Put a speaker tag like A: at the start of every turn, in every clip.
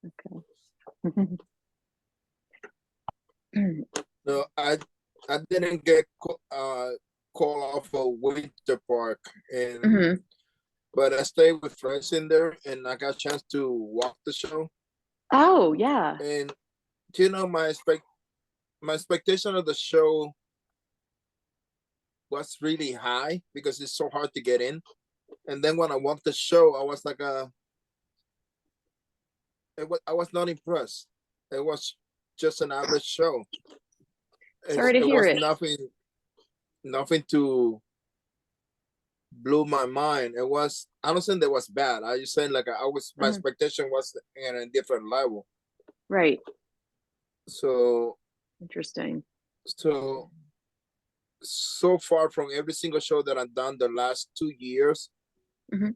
A: Okay.
B: No, I didn't get call off of Winter Park, and
A: Hmm.
B: but I stayed with friends in there, and I got a chance to walk the show.
A: Oh, yeah.
B: And you know, my expectation of the show was really high because it's so hard to get in. And then when I walked the show, I was like, I was not impressed. It was just an average show.
A: Sorry to
B: It
A: hear
B: was
A: it.
B: nothing to blew my mind. It was, I don't think that was bad. I just saying like my
A: Mhm.
B: expectation was in a different level.
A: Right.
B: So
A: Interesting.
B: so so far from every single show that I've done the last 2 years,
A: Hmm.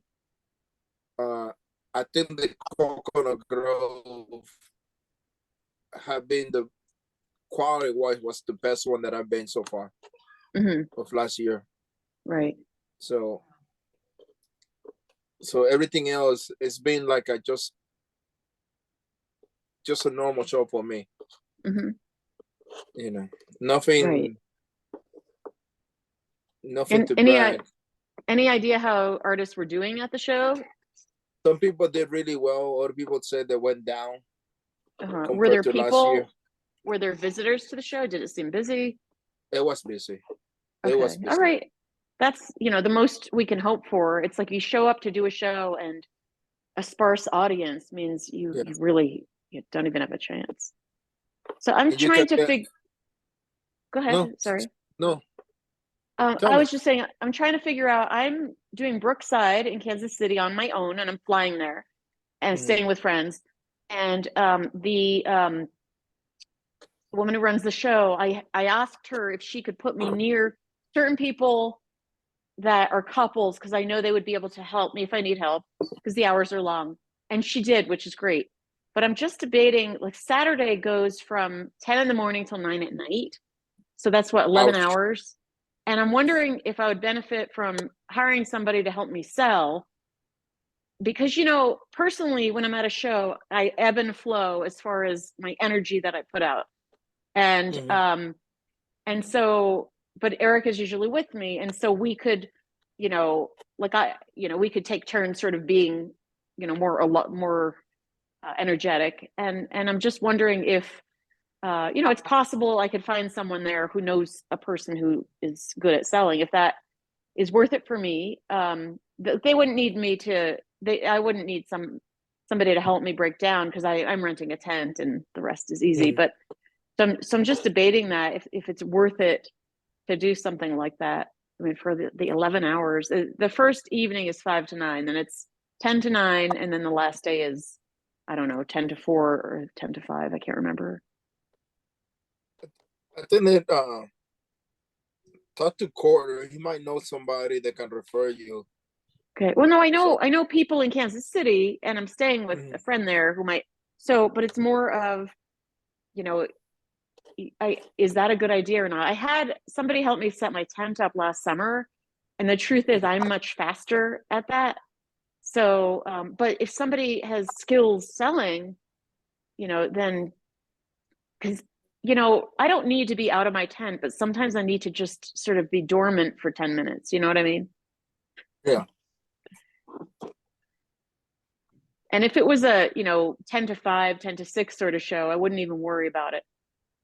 B: uh, I think the Coconut Grove have been the quality wise was the best one that I've been so far
A: Hmm.
B: of last year.
A: Right.
B: So so everything else it's been like a just a normal show for me.
A: Hmm.
B: You know,
A: Right.
B: nothing nothing
A: And
B: to brag.
A: any idea how artists were doing at the show?
B: Some people did really well. Other people said they went down
A: Were there
B: compared to last year.
A: people? Were there visitors to the show? Did it seem busy?
B: It was busy. It was
A: Okay. All
B: busy.
A: right. That's, the most we can hope for. It's like you show up to do a show and a sparse audience means you
B: Yeah.
A: you really you don't even have a chance. So I'm
B: And you can
A: trying to
B: get
A: figure. Go ahead.
B: no,
A: Sorry.
B: no. Tell
A: I
B: me.
A: was just saying, I'm trying to figure out. I'm doing Brookside in Kansas City on my own, and I'm flying there and
B: Mhm.
A: staying with friends. And the woman who runs the show, I asked her if she could put me near certain people that are couples because I know they would be able to help me if I need help because the hours are long. And she did, which is great. But I'm just debating, like Saturday goes from 10 in the morning till 9 at night. So that's what, 11
B: Ouch.
A: hours. And I'm wondering if I would benefit from hiring somebody to help me sell. Because, personally, when I'm at a show, I ebb and flow as far as my energy that I put out. And
B: Mhm.
A: and so, but Eric is usually with me, and so we could, like we could take turns, sort of being, more a lot more energetic. And I'm just wondering if, it's possible I could find someone there who knows a person who is good at selling. If that is worth it for me, they wouldn't need me to. I wouldn't need somebody to help me break down because I'm renting a tent and the rest is easy.
B: Mhm.
A: But so I'm just debating that if it's worth it to do something like that. I mean, for the 11 hours, the first evening is 5 to 9, then it's 10 to 9, and then the last day is, I don't know, 10 to 4 or 10 to 5. I can't remember.
B: I think that talk to Corder. He might know somebody that can refer you.
A: Okay. Well, no,
B: So
A: I know people in Kansas City, and I'm staying with a
B: mhm.
A: friend there who might. So, but it's more of, you know, is that a good idea or not? I had somebody help me set my tent up last summer, and the truth is, I'm much faster at that. So, but if somebody has skills selling, then because I don't need to be out of my tent, but sometimes I need to just sort of be dormant for 10 minutes. You know what I mean?
B: Yeah.
A: And if it was a 10 to 5, 10 to 6 sort of show, I wouldn't even worry about it.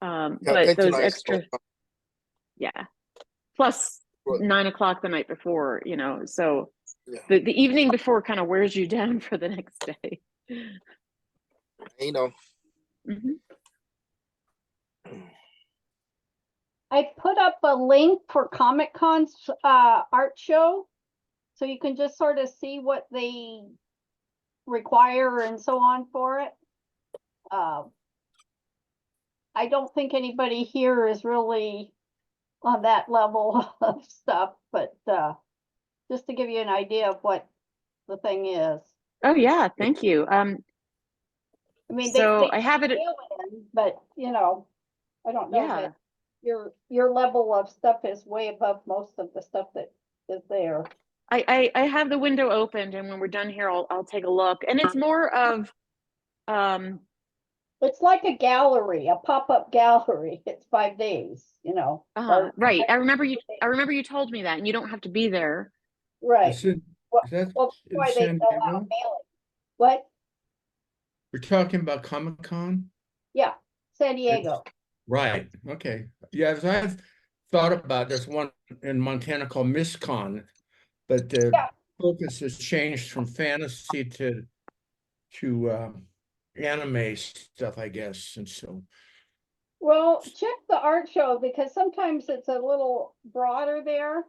B: Yeah,
A: But
B: 10
A: those
B: tonight.
A: extra, yeah, plus
B: Well,
A: 9 o'clock the night before, so
B: yeah.
A: the evening before kind of wears you down for the next day.
B: You know.
A: Hmm.
C: I put up a link for Comic Con's art show, so you can just sort of see what they require and so on for it. I don't think anybody here is really on that level of stuff, but just to give you an idea of what the thing is.
A: Oh yeah, thank you.
C: I mean,
A: So
C: they
A: I have it.
C: in, but I don't know
A: Yeah,
C: that your level of stuff is way above most of the stuff that is there.
A: I have the window opened, and when we're done here, I'll take a look. And it's more of
C: It's like a gallery, a pop-up gallery. It's 5 days, or
A: right. I remember you told me that, and you don't have to be there.
C: right.
D: Is it,
C: Well,
D: is that
C: well, that's
D: in
C: why they
D: San
C: fill out
D: Diego?
C: mailing. What?
D: We're talking about Comic-Con?
C: Yeah, San Diego.
D: Right, okay. Yeah, as I've thought about, there's one in Montana called MissCon, but the
C: Yeah.
D: focus has changed from fantasy to anime stuff, I guess, and so.
C: Well, check the art show because sometimes it's a little broader there.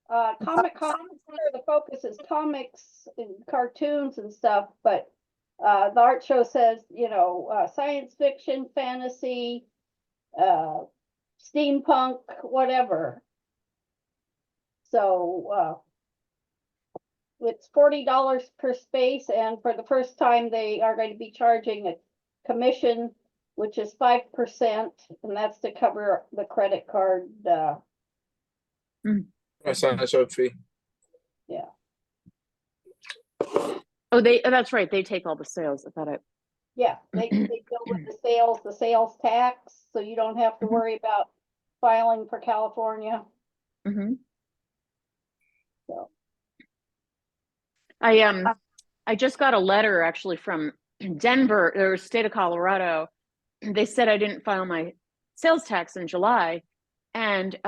C: Comic-Con, the focus is comics and cartoons and stuff, but the art show says, science fiction, fantasy, steampunk, whatever. So it's $40 per space, and for the first time, they are going to be charging a commission, which is 5%, and that's to cover the credit card.
B: Sign-up fee.
C: Yeah.
A: Oh, that's right. They take all the sales. I thought
C: Yeah, they deal with the sales tax, so you don't have to worry about filing for California. So
A: I just got a letter actually from Denver, or state of Colorado. They said I didn't file my sales tax in July. And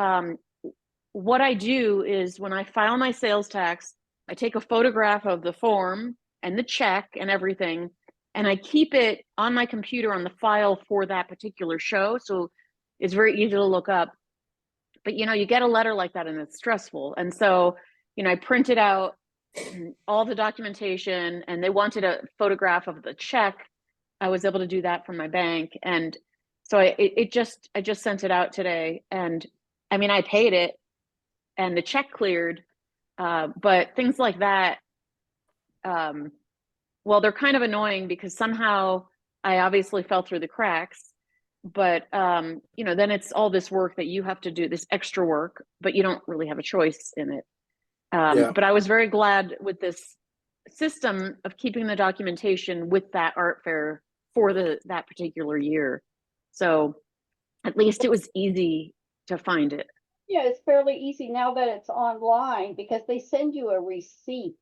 A: what I do is when I file my sales tax, I take a photograph of the form and the check and everything, and I keep it on my computer on the file for that particular show. So it's very easy to look up. But you get a letter like that and it's stressful. And so, I printed out all the documentation, and they wanted a photograph of the check. I was able to do that from my bank. And so I just sent it out today. And I mean, I paid it and the check cleared. But things like that, well, they're kind of annoying because somehow I obviously fell through the cracks. But then it's all this work that you have to do, this extra work, but you don't really have a choice in it. But I was very glad with this system of keeping the documentation with that art fair for that particular year. So at least it was easy to find it.
C: yeah, it's fairly easy now that it's online because they send you a receipt.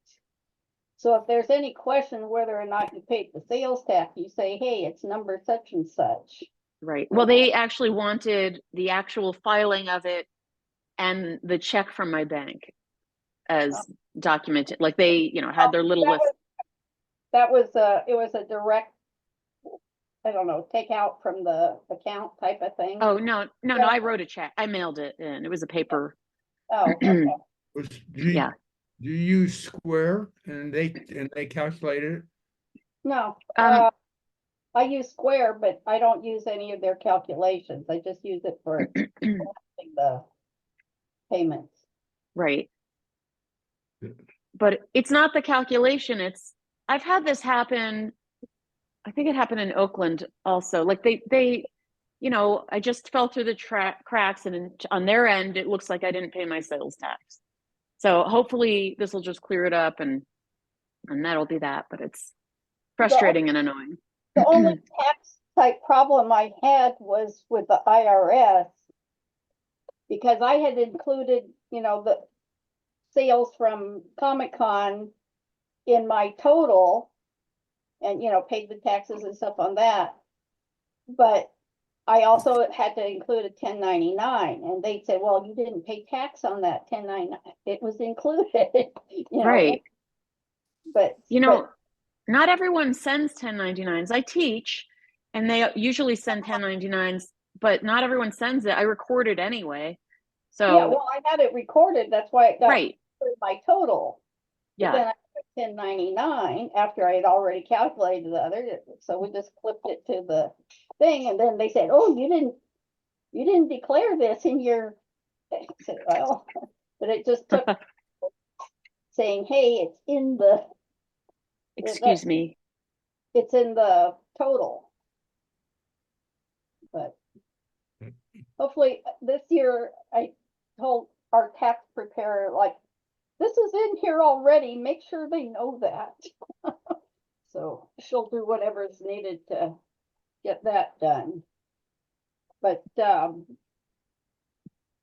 C: So if there's any question whether or not you paid the sales tax, you say, hey, it's number such and such.
A: Right. Well, they actually wanted the actual filing of it and the check from my bank as documented. Like they, had their little list.
C: It was a direct, I don't know, take out from the account type of thing.
A: Oh, no, I wrote a check. I mailed it in. It was a paper.
C: Oh, okay.
A: Yeah.
D: Do you use Square and they calculate it?
C: No, I use Square, but I don't use any of their calculations. I just use it for the payments.
A: Right. But it's not the calculation. I've had this happen. I think it happened in Oakland also. Like they, I just fell through the cracks, and on their end, it looks like I didn't pay my sales tax. So hopefully this will just clear it up, and that'll be that. But it's frustrating and annoying.
C: The only tax type problem I had was with the IRS because I had included, the sales from Comic-Con in my total and, paid the taxes and stuff on that. But I also had to include a 1099, and they said, well, you didn't pay tax on that 1099. It was included,
A: Right.
C: But
A: not everyone sends 1099s. I teach, and they usually send 1099s, but not everyone sends it. I record it anyway. So
C: yeah, well, I had it recorded. That's why it got
A: right.
C: my total.
A: Yeah.
C: But then I put 1099 after I had already calculated the other. So we just flipped it to the thing, and then they said, "Oh, you didn't declare this in your." I said, well, but it just took saying, "Hey, it's in the."
A: Excuse me.
C: It's in the total. But hopefully this year, I told our tax preparer, like, this is in here already. Make sure they know that. So she'll do whatever is needed to get that done. But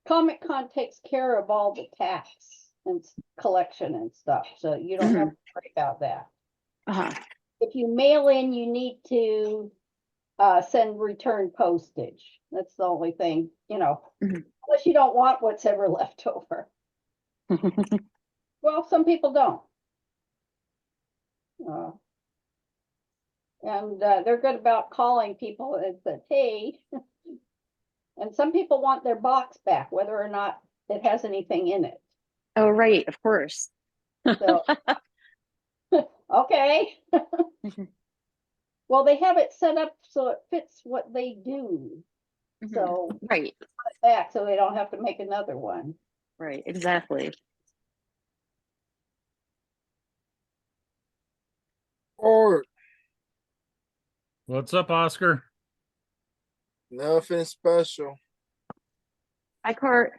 C: Comic-Con takes care of all the tax and collection and stuff, so you don't have to worry about that.
A: Uh-huh.
C: If you mail in, you need to send return postage. That's the only thing,
A: Mhm.
C: unless you don't want what's ever left over. Well, some people don't. And they're good about calling people and said, hey, and some people want their box back, whether or not it has anything in it.
A: Oh, right, of course.
C: So, okay. Well, they have it set up so it fits what they do.
A: Mhm.
C: So
A: Right,
C: back so they don't have to make another one.
A: right, exactly.
B: Or
E: What's up, Oscar?
B: nothing special.
A: Hi, Court.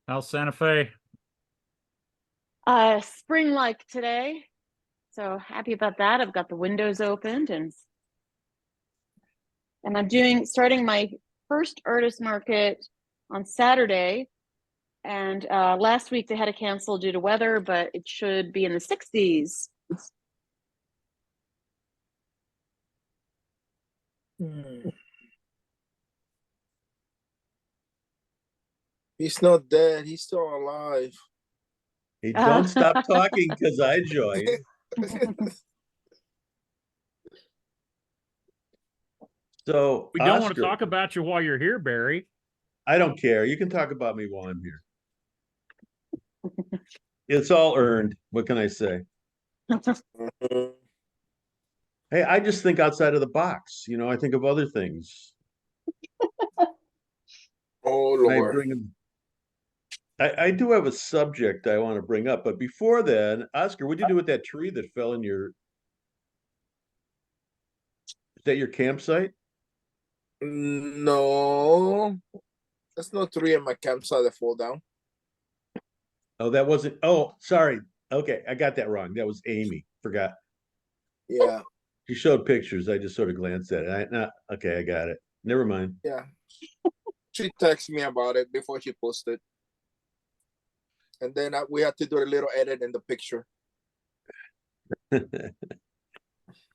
E: How's Santa Fe?
A: Spring like today. So happy about that. I've got the windows opened and I'm starting my first artist market on Saturday. And last week they had to cancel due to weather, but it should be in the 60s.
B: He's not dead. He's still alive.
F: Hey, don't stop talking because I joined. So,
E: We don't want to
F: Oscar,
E: talk about you while you're here, Barry.
F: I don't care. You can talk about me while I'm here. It's all earned. What can I say?
B: Mhm.
F: Hey, I just think outside of the box. I think of other things.
B: Oh
F: And I
B: Lord.
F: bring them. I do have a subject I want to bring up, but before then, Oscar, what'd you do with that tree that fell in your? Is that your campsite?
B: No, there's no tree in my campsite that fall down.
F: Oh, that wasn't. Oh, sorry. Okay, I got that wrong. That was Amy. Forgot.
B: Yeah,
F: She showed pictures. I just sort of glanced at it. Okay, I got it. Never mind.
B: yeah. She texted me about it before she posted, and then we had to do a little edit in the picture.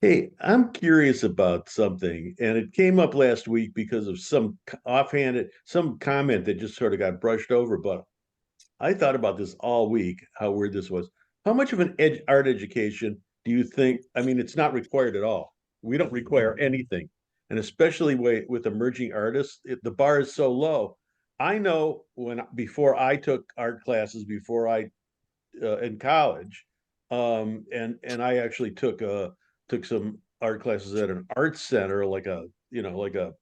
F: Hey, I'm curious about something, and it came up last week because of some comment that just sort of got brushed over. But I thought about this all week, how weird this was. How much of an art education do you think? I mean, it's not required at all. We don't require anything. And especially with emerging artists, the bar is so low. I know before I took art classes, before I in college, and I actually took some art classes at an art center, like a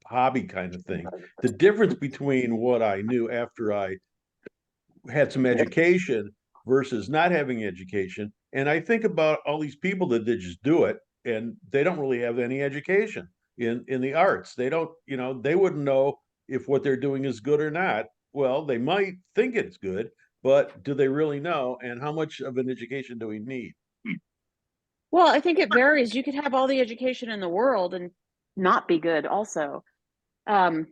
F: hobby kind of thing. The difference between what I knew after I had some education versus not having education, and I think about all these people that just do it, and they don't really have any education in the arts. They don't, they wouldn't know if what they're doing is good or not. Well, they might think it's good, but do they really know? And how much of an education do we need?
A: Well, I think it varies. You could have all the education in the world and not be good also.
E: I've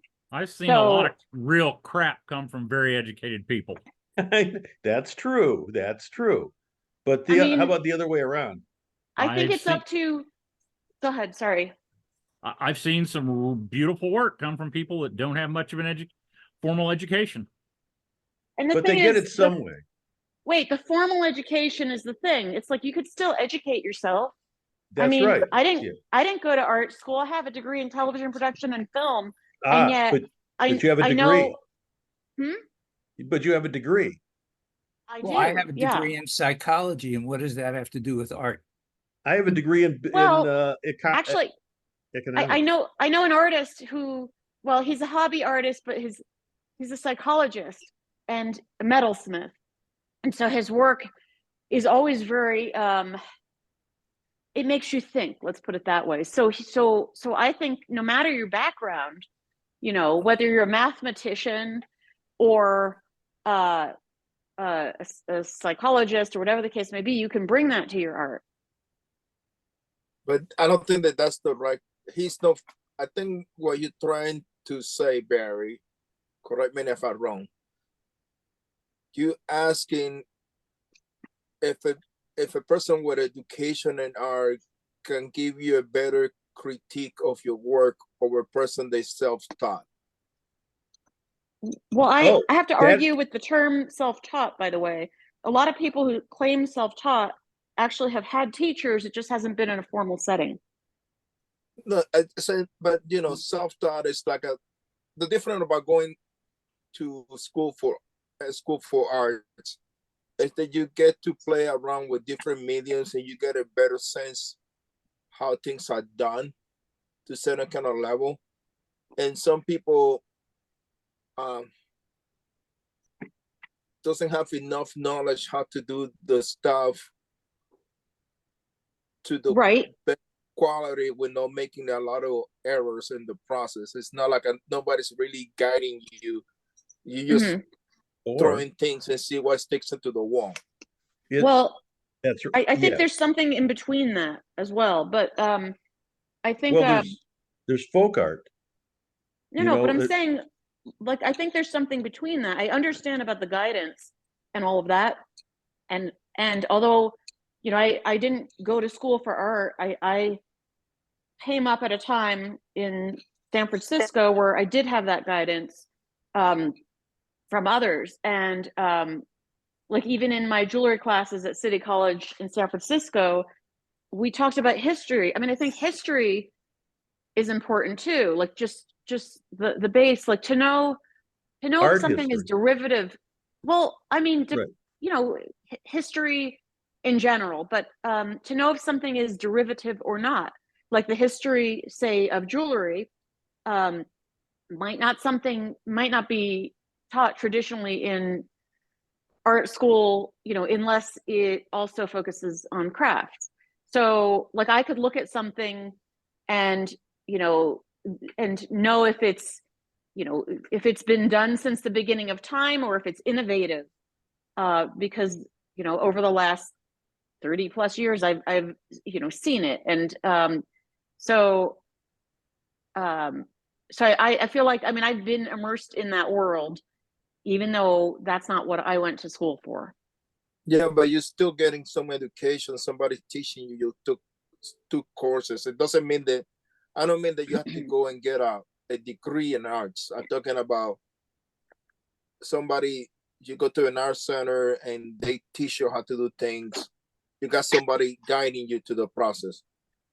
E: seen a lot
A: So
E: of real crap come from very educated people.
F: That's true. That's true. But
A: I mean,
F: how about the other way around?
A: I think
E: I've
A: it's up to, go ahead, sorry.
E: I've seen some beautiful work come from people that don't have much of an formal education.
A: And the
F: But
A: thing
F: they get
A: is,
F: it some way.
A: wait, the formal education is the thing. It's like you could still educate yourself. I
F: That's
A: mean,
F: right.
A: I didn't
F: Yeah.
A: I didn't go to art school. I have a degree in television production and film, and yet
F: But you have a
A: I
F: degree.
A: know.
F: But you have a degree.
A: I
G: Well,
A: do.
G: I have a
A: Yeah.
G: degree in psychology, and what does that have to do with art?
F: I have a degree in
A: Well, actually,
F: economics.
A: I know an artist who, well, he's a hobby artist, but he's a psychologist and a metalsmith, and so his work is always very it makes you think, let's put it that way. So I think no matter your background, whether you're a mathematician or a psychologist or whatever the case may be, you can bring that to your art.
B: But I don't think that that's the right. He's not. I think what you're trying to say, Barry, correct me if I'm wrong. You asking if a person with education and art can give you a better critique of your work over a person they self-taught.
A: Well,
F: Oh,
A: I have to
F: that-
A: argue with the term self-taught, by the way. A lot of people who claim self-taught actually have had teachers. It just hasn't been in a formal setting.
B: No, I say, but you know, self-taught is like the difference about going to school for arts is that you get to play around with different mediums and you get a better sense how things are done to certain kind of level. And some people doesn't have enough knowledge how to do the stuff to the
A: Right.
B: best quality without making a lot of errors in the process. It's not like nobody's really guiding you. You just
A: Mhm.
B: throwing things and see what sticks into the wall.
F: it's-
A: Well,
F: that's
A: I think
F: yeah.
A: there's something in between that as well. But I think
F: Well, there's folk art.
A: no, but I'm
F: it-
A: saying, like, I think there's something between that. I understand about the guidance and all of that, and although, you know, I didn't go to school for art, I came up at a time in San Francisco where I did have that guidance from others, and like even in my jewelry classes at City College in San Francisco, we talked about history. I mean, I think history is important too, like just the base, like to know if
F: Art
A: something is
F: history.
A: derivative. Well, I mean,
F: Right.
A: you know, history in general, but to know if something is derivative or not, like the history, say, of jewelry, might not be taught traditionally in art school, you know, unless it also focuses on crafts. So like I could look at something and, you know if it's, you know, if it's been done since the beginning of time or if it's innovative, because, you know, over the last 30 plus years I've you know seen it. And so I feel like, I mean, I've been immersed in that world, even though that's not what I went to school for.
B: Yeah, but you're still getting some education. Somebody teaching you. You took courses. It doesn't mean that. I don't mean that you have to go and get a degree in arts. I'm talking about somebody. You go to an art center and they teach you how to do things. You got somebody guiding you to the process.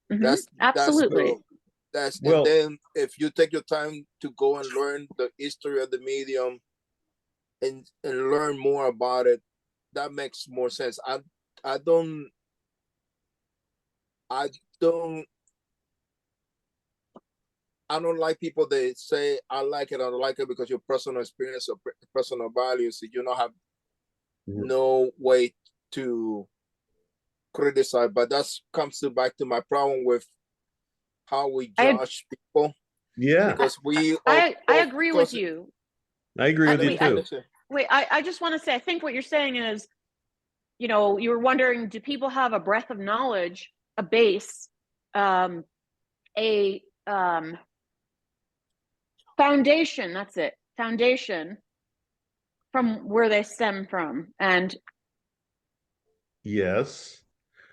B: That's
A: Absolutely.
F: Well-
B: and then if you take your time to go and learn the history of the medium and learn more about it, that makes more sense. I don't like people that say I like it, I don't like it because your personal experience or personal values, you don't have no way to criticize. But that comes back to my problem with how we judge people.
F: Yeah,
B: Because
A: I agree with you.
F: I agree with you too.
A: Wait, I just want to say, I think what you're saying is, you know, you were wondering, do people have a breadth of knowledge, a base, a foundation, that's it, foundation from where they stem from. And
F: Yes.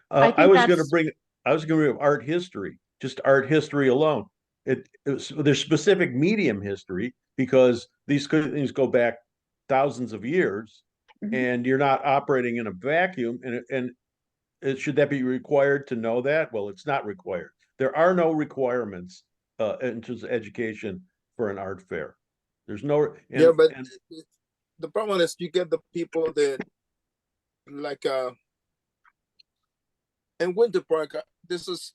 A: I think
F: I was going to
A: that's
F: bring up art history, just art history alone. There's specific medium history because these things go back thousands of years,
A: Mhm.
F: and you're not operating in a vacuum. Should that be required to know that? Well, it's not required. There are no requirements in terms of education for an art fair. There's no.
B: Yeah, but the problem is you get the people that like in Winter Park. This is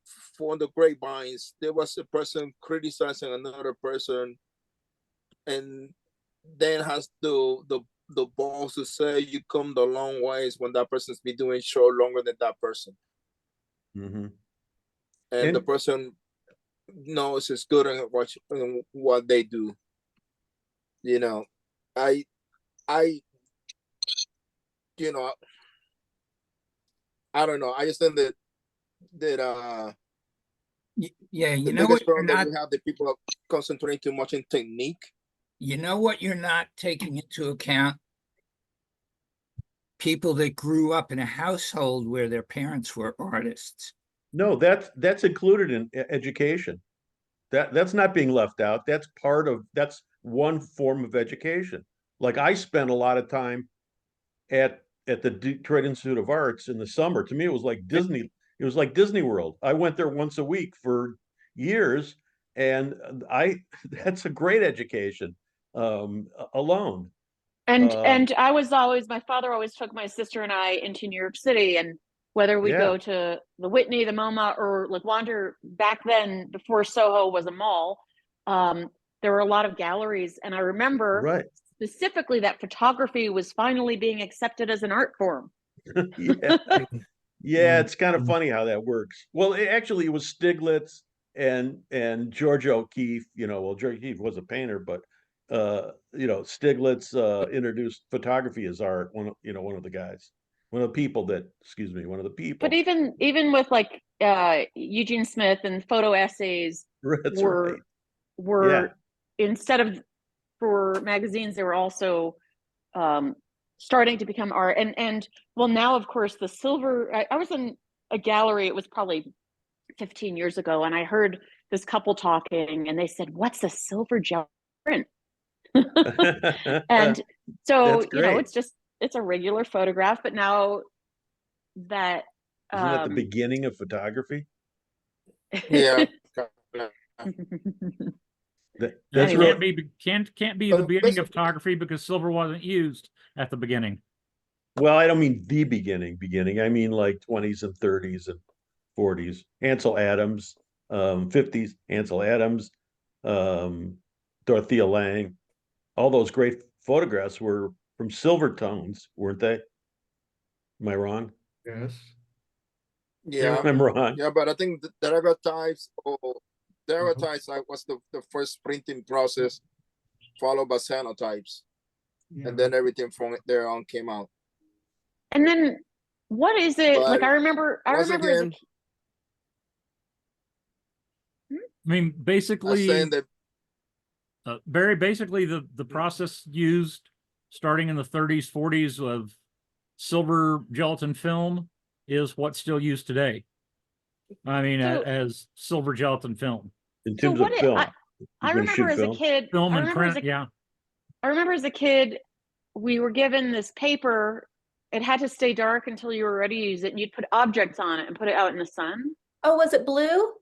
B: for the grapevines. There was a person criticizing another person, and then has the balls to say you come the long ways when that person's been doing show longer than that person,
F: Mhm.
B: and the
F: And-
B: person knows it's good at what they do. You know, I you know, I don't know. I just think that
G: Yeah, you
B: the
G: know
B: biggest
G: what you're
B: problem that
G: not,
B: we have, that people are concentrating too much in technique.
G: you know what you're not taking into account? People that grew up in a household where their parents were artists.
F: No, that's included in education. That's not being left out. That's one form of education. Like I spent a lot of time at the Detroit Institute of Arts in the summer. To me, it was like Disney. It was like Disney World. I went there once a week for years, and that's a great education alone.
A: And I was always, my father always took my sister and I into New York City, and whether we
F: Yeah.
A: go to the Whitney, the MoMA, or like wander back then before Soho was a mall, there were a lot of galleries, and I remember
F: Right.
A: specifically that photography was finally being accepted as an art form.
F: Yeah. Yeah, it's kind of funny how that works. Well, actually, it was Stiglitz and George O'Keeffe. Well, George O'Keeffe was a painter, but Stiglitz introduced photography as art. One of the guys, one of the people.
A: But even with like Eugene Smith and photo essays
F: That's
A: were
F: right. Yeah.
A: instead of for magazines, they were also starting to become art. And well, now of course the silver. I was in a gallery. It was probably 15 years ago, and I heard this couple talking, and they said, "What's a silver gel print?" And so
F: That's great.
A: it's a regular photograph, but now that
F: Isn't that the beginning of photography?
B: Yeah.
F: That's
A: Anyway.
F: really
E: can't be the beginning of photography because silver wasn't used at the beginning.
F: well. I don't mean the beginning. I mean like 20s and 30s and 40s. Ansel Adams, 50s. Ansel Adams, Dorothea Lange. All those great photographs were from silver tones, weren't they? Am I wrong?
D: Yes.
B: Yeah.
F: I'm wrong.
B: Yeah, but I think the daguerreotypes was the first printing process, followed by cyanotypes, and then everything from there on came out.
A: And then what is it
B: But
A: like? I remember
B: once
A: as a
B: again,
E: I mean,
B: I'm
E: basically,
B: saying that
E: very basically, the process used starting in the 30s, 40s of silver gelatin film is what's still used today. I mean,
A: So-
E: as silver gelatin film,
F: In
A: so
F: terms
A: what
F: of
A: it,
F: film,
A: I
F: you're gonna
A: remember
F: shoot
A: as a
F: film?
A: kid.
E: film
A: I
E: and
A: remember as
E: print.
A: a
E: Yeah,
A: I remember as a kid, we were given this paper. It had to stay dark until you were ready to use it, and you'd put objects on it and put it out in the sun.
H: Oh, was it blue?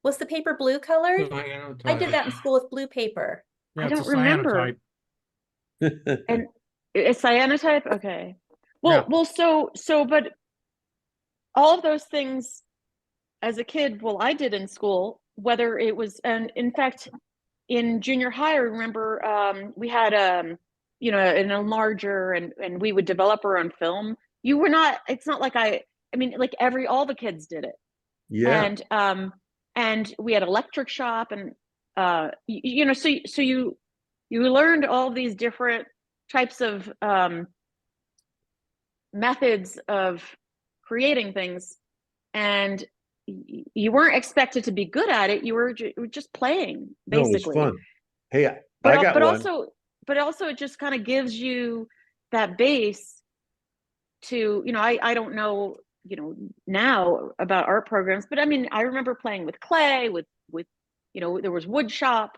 H: Was the paper blue colored? I did that in school with blue paper.
E: yeah,
A: I
E: it's
A: don't
E: a
A: remember.
E: cyanotype.
A: And it's cyanotype. Okay.
E: Yeah.
A: Well, so, but all of those things as a kid, well, I did in school, whether it was, and in fact, in junior high, I remember we had an enlarger, and we would develop our own film. You were not, it's not like I mean, like all the kids did it.
F: Yeah.
A: And we had electric shop, and so you learned all these different types of methods of creating things, and you weren't expected to be good at it. You were just playing,
F: No, it was
A: basically.
F: fun. Hey, I
A: But
F: got
A: but
F: one.
A: also it just kind of gives you that base to, I don't know, now about art programs, but I mean, I remember playing with clay, with there was wood shop.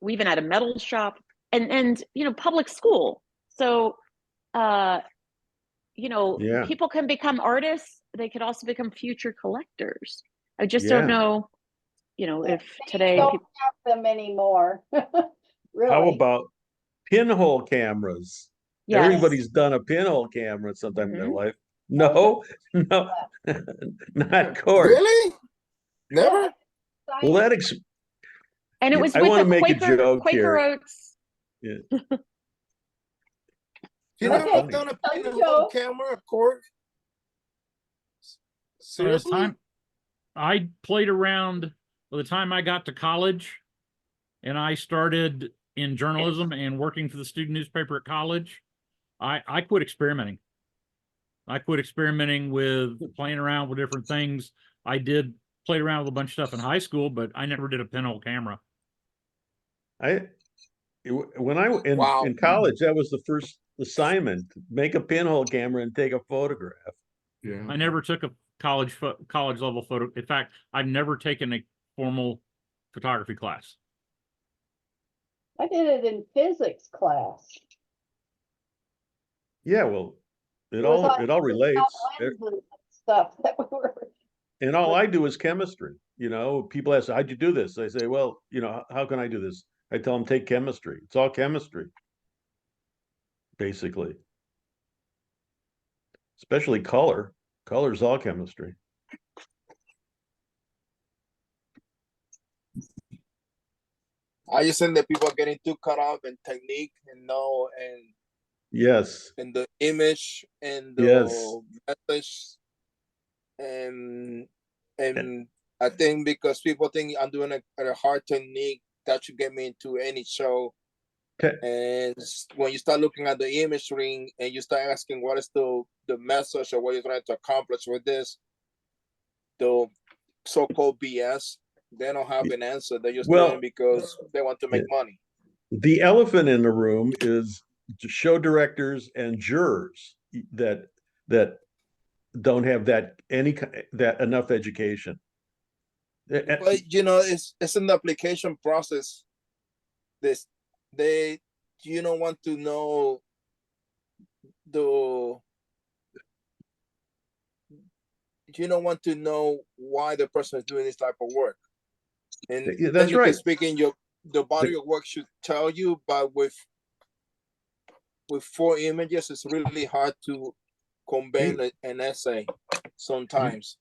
A: We even had a metal shop, and public school. So
F: Yeah.
A: people can become artists. They could also become future collectors. I just don't
F: Yeah.
A: know, if today
C: Don't have them anymore.
F: How
C: Really.
F: about pinhole cameras?
A: Yes.
F: Everybody's done a pinhole camera sometime in their
A: Mhm.
F: life. No, no, not Court.
B: really never.
F: Well, that
A: And it was
F: I
A: with
F: want
A: the
F: to make a joke
A: Quaker
F: here.
A: Oats.
B: You
F: That's
B: never
F: funny.
B: done a
C: Tell you,
B: pinhole
C: Joe.
B: camera, Cord?
E: By the
B: Seriously?
E: time I played around, by the time I got to college, and I started in journalism and working for the student newspaper at college, I quit experimenting. I quit experimenting with playing around with different things. I did play around with a bunch of stuff in high school, but I never did a pinhole camera.
F: When I
B: Wow.
F: in college, that was the first assignment: make a pinhole camera and take a photograph.
D: Yeah.
E: I never took a college level photo. In fact, I've never taken a formal photography class.
C: I did it in physics class.
F: Yeah, well, it
C: was
F: all
C: on
F: it all relates.
C: lenses and stuff that we were.
F: And all I do is chemistry. You know, people ask, how'd you do this? I say, well, you know, how can I do this? I tell them, take chemistry. It's all chemistry, basically. Especially color. Color is all chemistry.
B: I just think that people are getting too caught up in technique and
F: Yes.
B: and the image and the
F: Yes.
B: message, and I think because people think I'm doing a hard technique that should get me into any show.
F: Okay.
B: And when you start looking at the imagery and you start asking what is the message or what you're trying to accomplish with this, the so-called BS, they don't have an answer. They're just doing it because they want to make money.
F: The elephant in the room is show directors and jurors that don't have that enough education.
B: But you know, it's an application process. You don't want to know why the person is doing this type of work. And
F: that's right.
B: Speaking, the body of work should tell you, but with 4 images, it's really hard to convey an essay sometimes.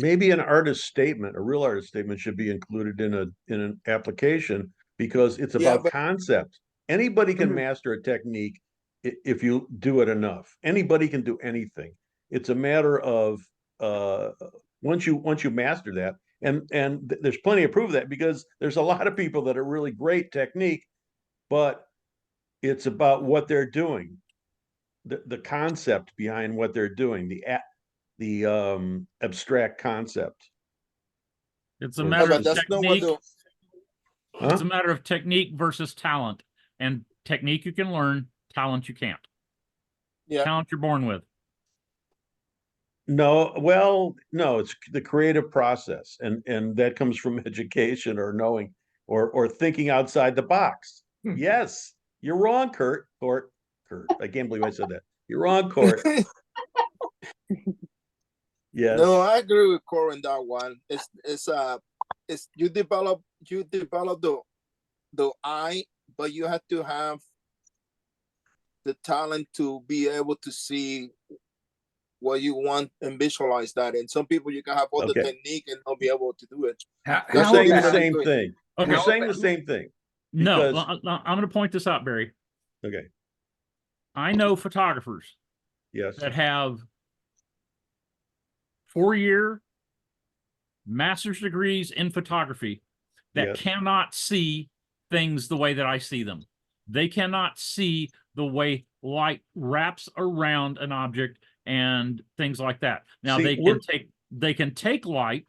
F: Maybe an artist statement, a real artist statement, should be included in an application, because it's about concept. Anybody can master a technique if you do it enough. Anybody can do anything. It's a matter of once you master that, and there's plenty of proof of that, because there's a lot of people that are really great technique, but it's about what they're doing, the concept behind what they're doing, the abstract concept.
E: It's a matter of
B: that's
E: technique.
F: Huh?
E: It's a matter of technique versus talent. And technique you can learn, talent you can't.
B: Yeah.
E: Talent you're born with.
F: No, well, no, it's the creative process, and that comes from education or knowing or thinking outside the box. Yes, you're wrong, Kurt. I can't believe I said that. You're wrong, Court. Yes.
B: No, I agree with Court on that one. It's you develop the eye, but you have to have the talent to be able to see what you want and visualize that. And some people, you can have all the technique and not be able to do it.
F: You're saying the same thing. Okay. You're saying the same thing.
E: No, I'm going to point this out, Barry.
F: Okay.
E: I know photographers that have 4-year master's degrees in photography that cannot see things the way that I see them. They cannot see the way light wraps around an object and things like that. Now they can take light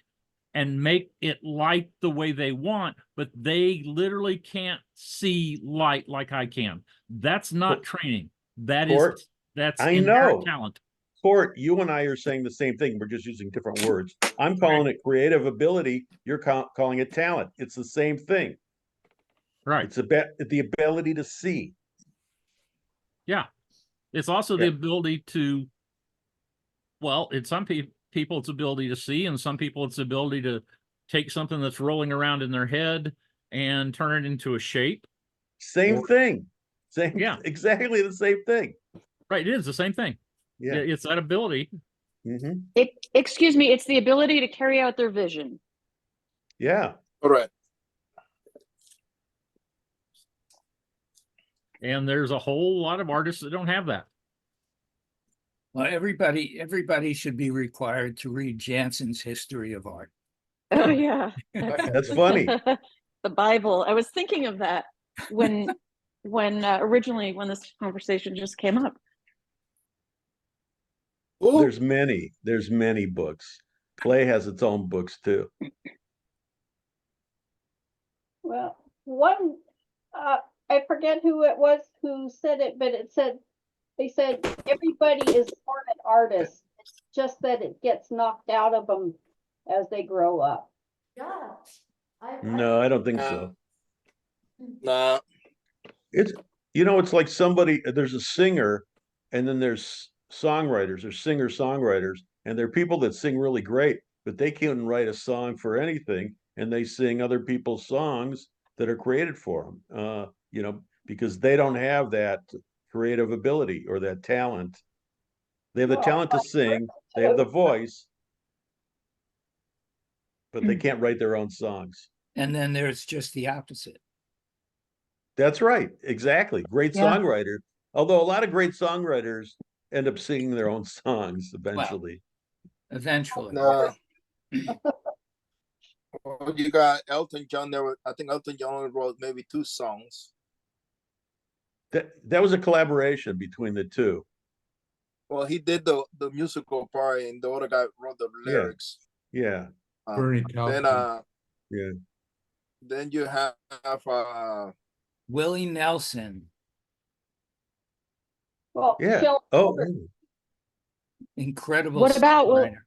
E: and make it light the way they want, but they literally can't see light like I can. That's not training. That's inherent talent.
F: Court, you and I are saying the same thing. We're just using different words. I'm calling it creative ability. You're calling it talent. It's the same thing.
E: Right.
F: It's the ability to see.
E: Yeah. It's also the ability to, well, in some people it's ability to see, and some people it's ability to take something that's rolling around in their head and turn it into a shape.
F: Same thing. Exactly the same thing.
E: Right. It is the same thing. Yeah. It's that ability.
A: Mm-hmm. Excuse me, it's the ability to carry out their vision.
F: Yeah.
B: All right.
E: And there's a whole lot of artists that don't have that.
G: Well, everybody should be required to read Jansen's History of Art.
A: Oh yeah.
F: That's funny.
A: The Bible. I was thinking of that when originally when this conversation just came up.
B: Ooh,
F: There's many books. Clay has its own books too.
C: Well, one, I forget who it was who said it, but they said everybody is born an artist. It's just that it gets knocked out of them as they grow up.
H: Yeah.
F: No, I don't think
B: uh,
F: so.
B: nah.
F: It's it's like there's a singer and then there's songwriters or singer-songwriters, and there are people that sing really great, but they can't write a song for anything, and they sing other people's songs that are created for them. Because they don't have that creative ability or that talent. They have the talent to sing, they have the voice, but they can't write their own songs.
G: And then there's just the opposite.
F: That's right. Exactly. Great
A: Yeah.
F: songwriter. Although a lot of great songwriters end up singing their own songs eventually.
G: Eventually.
B: Nah. Well, you got Elton John. I think Elton John wrote maybe 2 songs.
F: That was a collaboration between the two.
B: Well, he did the musical part, and the other guy wrote the lyrics.
F: Yeah.
D: Bernie
B: Then
D: Taupin.
F: Yeah.
B: then you have
G: Willie Nelson,
C: Well,
F: Yeah.
C: Shel-
F: Oh,
G: incredible
A: What about
G: songwriter.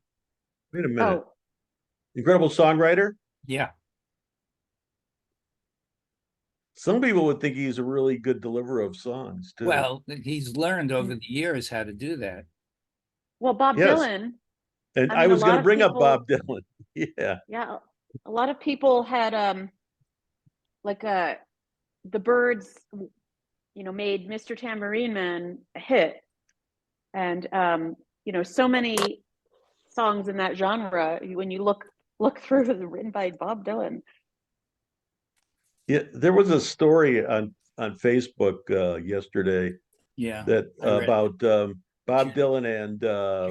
F: wait a minute.
A: Oh,
F: Incredible songwriter.
G: Yeah.
F: Some people would think he's a really good deliverer of songs too.
G: Well, he's learned over the years how to do that.
A: well, Bob
F: Yes.
A: Dylan.
F: And
A: I
F: I
A: mean, a
F: was going
A: lot
F: to
A: of
F: bring up
A: people-
F: Bob Dylan. Yeah.
A: Yeah, a lot of people had the Byrds, made Mr. Tambourine Man a hit, and so many songs in that genre. When you look through, is written by Bob Dylan.
F: Yeah. There was a story on Facebook yesterday
G: Yeah.
F: that
G: I read
F: about Bob
G: Ju-
F: Dylan and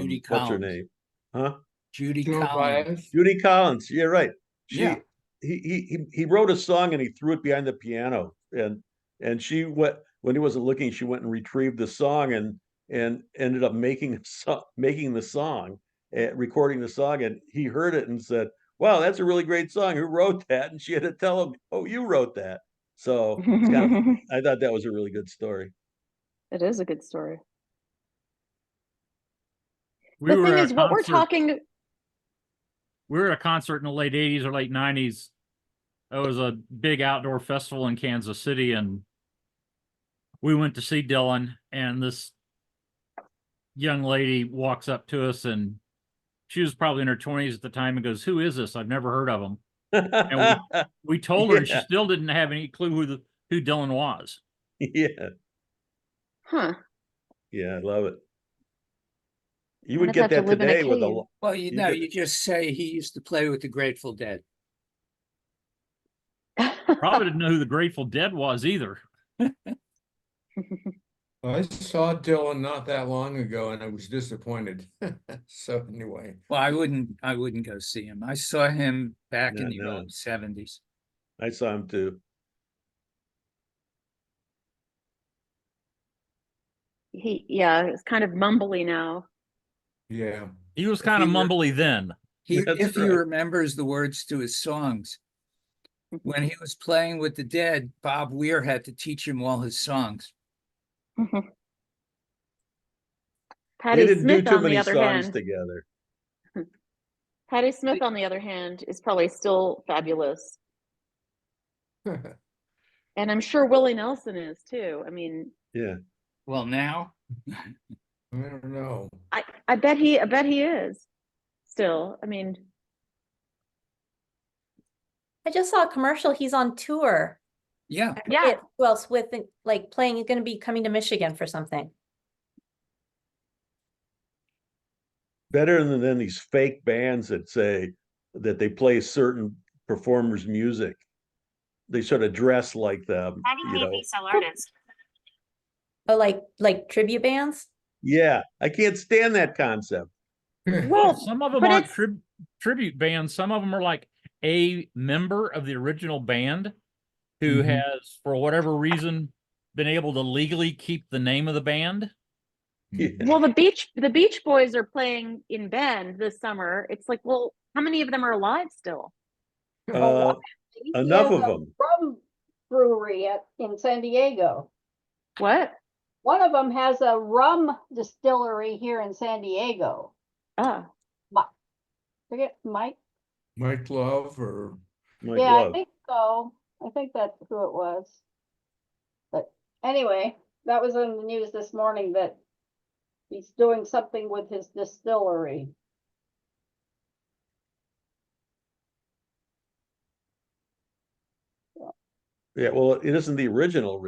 G: Judy
F: what's her
G: Collins.
F: name? Huh?
G: Judy
D: Joan
G: Collins.
D: Baez.
F: Judy Collins. Yeah, right.
G: Yeah.
F: He wrote a song and he threw it behind the piano, and she went when he wasn't looking. She went and retrieved the song and ended up making the song, recording the song, and he heard it and said, "Wow, that's a really great song. Who wrote that?" And she had to tell him, "Oh, you wrote that." So it's kind of I thought that was a really good story.
A: It is a good story.
E: We
A: The
E: were
A: thing
E: at a
A: is, what we're
E: concert-
A: talking.
E: We were at a concert in the late 80s or late 90s. It was a big outdoor festival in Kansas City, and we went to see Dylan, and this young lady walks up to us, and she was probably in her 20s at the time, and goes, "Who is this? I've never heard of him." And we told her, and she
F: Yeah.
E: still didn't have any clue who Dylan was.
F: Yeah,
A: Huh.
F: yeah, I love it. You
A: I'm
F: would
A: gonna
F: get
A: have
F: that
A: to live in a
F: today with
A: cave.
G: Well,
F: You
G: you
F: get-
G: just say he used to play with the Grateful Dead.
E: Probably didn't know who the Grateful Dead was either.
D: I saw Dylan not that long ago and I was disappointed. So anyway,
G: Well, I wouldn't go see him. I saw him back in the
F: No.
G: early 70s.
F: I saw him too.
A: It's kind of mumbly now.
D: yeah.
E: He was
G: If
E: kind of
G: he were-
E: mumbly then.
F: That's
G: If he
F: right.
G: remembers the words to his songs. When he was playing with the Dead, Bob Weir had to teach him all his songs.
F: They
A: Patti
F: didn't
A: Smith,
F: do too
A: on the
F: many
A: other
F: songs
A: hand,
F: together.
A: Patti Smith, on the other hand, is probably still fabulous, and I'm sure Willie Nelson is too. I mean,
F: Yeah.
G: Well, now,
D: I don't know.
A: I bet he is still. I mean,
H: I just saw a commercial. He's on tour.
G: yeah,
A: yeah.
H: Who else with like playing? He's going to be coming to Michigan for something.
F: Better than these fake bands that say that they play certain performers' music. They sort of dress like them, you know.
H: Oh, like tribute bands.
F: Yeah, I can't stand that concept.
A: Well,
E: Some of them
A: but
E: aren't
A: it's-
E: tribute bands. Some of them are like a member of the original band who has, for whatever reason, been able to legally keep the name of the band.
F: Yeah.
A: Well, the Beach Boys are playing in band this summer. It's like, well, how many of them are alive still?
F: Uh,
C: He
F: enough
C: has
F: of
C: a
F: them.
C: rum brewery in San Diego.
A: What?
C: One of them has a rum distillery here in San Diego.
A: Ah,
C: Forget Mike.
E: Mike Love or
F: Mike
C: Yeah, I
F: Love.
C: think so. I think that's who it was. But anyway, that was in the news this morning that he's doing something with his distillery.
F: Yeah, well, it isn't the original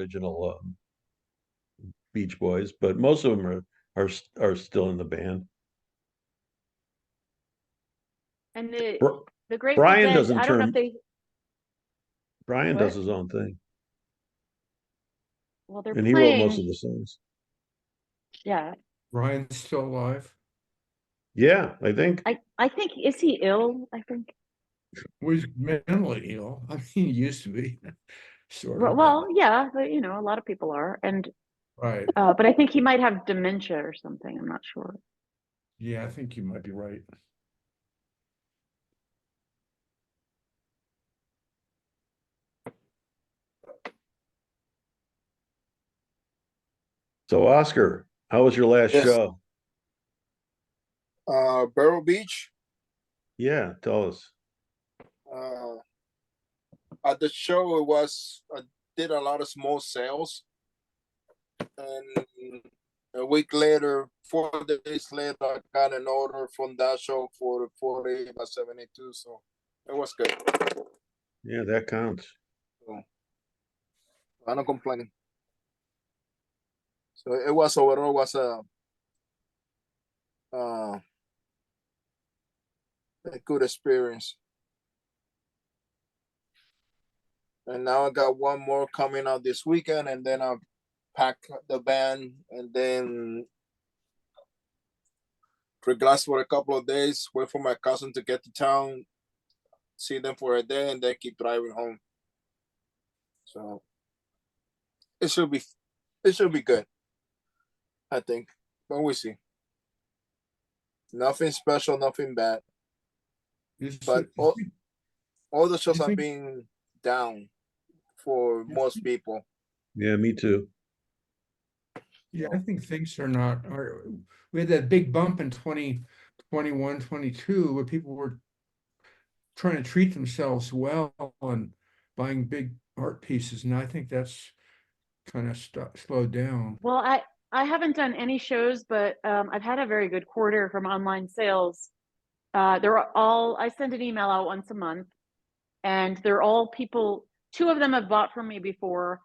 F: Beach Boys, but most of them are still in the band.
A: and
F: Br-
A: the Grateful
F: Brian
A: Dead.
F: doesn't
A: I don't know if
F: turn.
A: they.
F: Brian
A: What?
F: does his own thing,
A: Well, they're
F: and he wrote most
A: playing.
F: of the songs.
A: Yeah,
E: Ryan's still alive.
F: Yeah, I think.
A: I think, is he ill? I think.
E: Was mentally ill. I mean, he used to be sort of.
A: Well, yeah, but you know, a lot of people are, and
E: Right.
A: but I think he might have dementia or something. I'm not sure.
E: Yeah, I think you might be right.
F: So, Oscar, how was your last
B: Yes.
F: show?
B: Vero Beach.
F: Yeah, tell us.
B: At the show, it was I did a lot of small sales, and a week later, 4 days later, I got an order from that show for 40 by 72. So it was good.
F: Yeah, that counts.
B: So I'm not complaining. So it was overall was a good experience. And now I got one more coming out this weekend, and then I'll pack the band and then relax for a couple of days, wait for my cousin to get to town, see them for a day, and then keep driving home. So it should be good, I think. But we'll see. Nothing special, nothing bad. But all the shows
E: you
B: are
E: think-
B: being down for most people.
F: Yeah, me too.
E: Yeah, I think things we had that big bump in 2021, 22, where people were trying to treat themselves well and buying big art pieces. And I think that's kind of slowed down.
A: Well, I haven't done any shows, but I've had a very good quarter from online sales. They're all, I send an email out once a month, and they're all people. Two of them have bought from me before.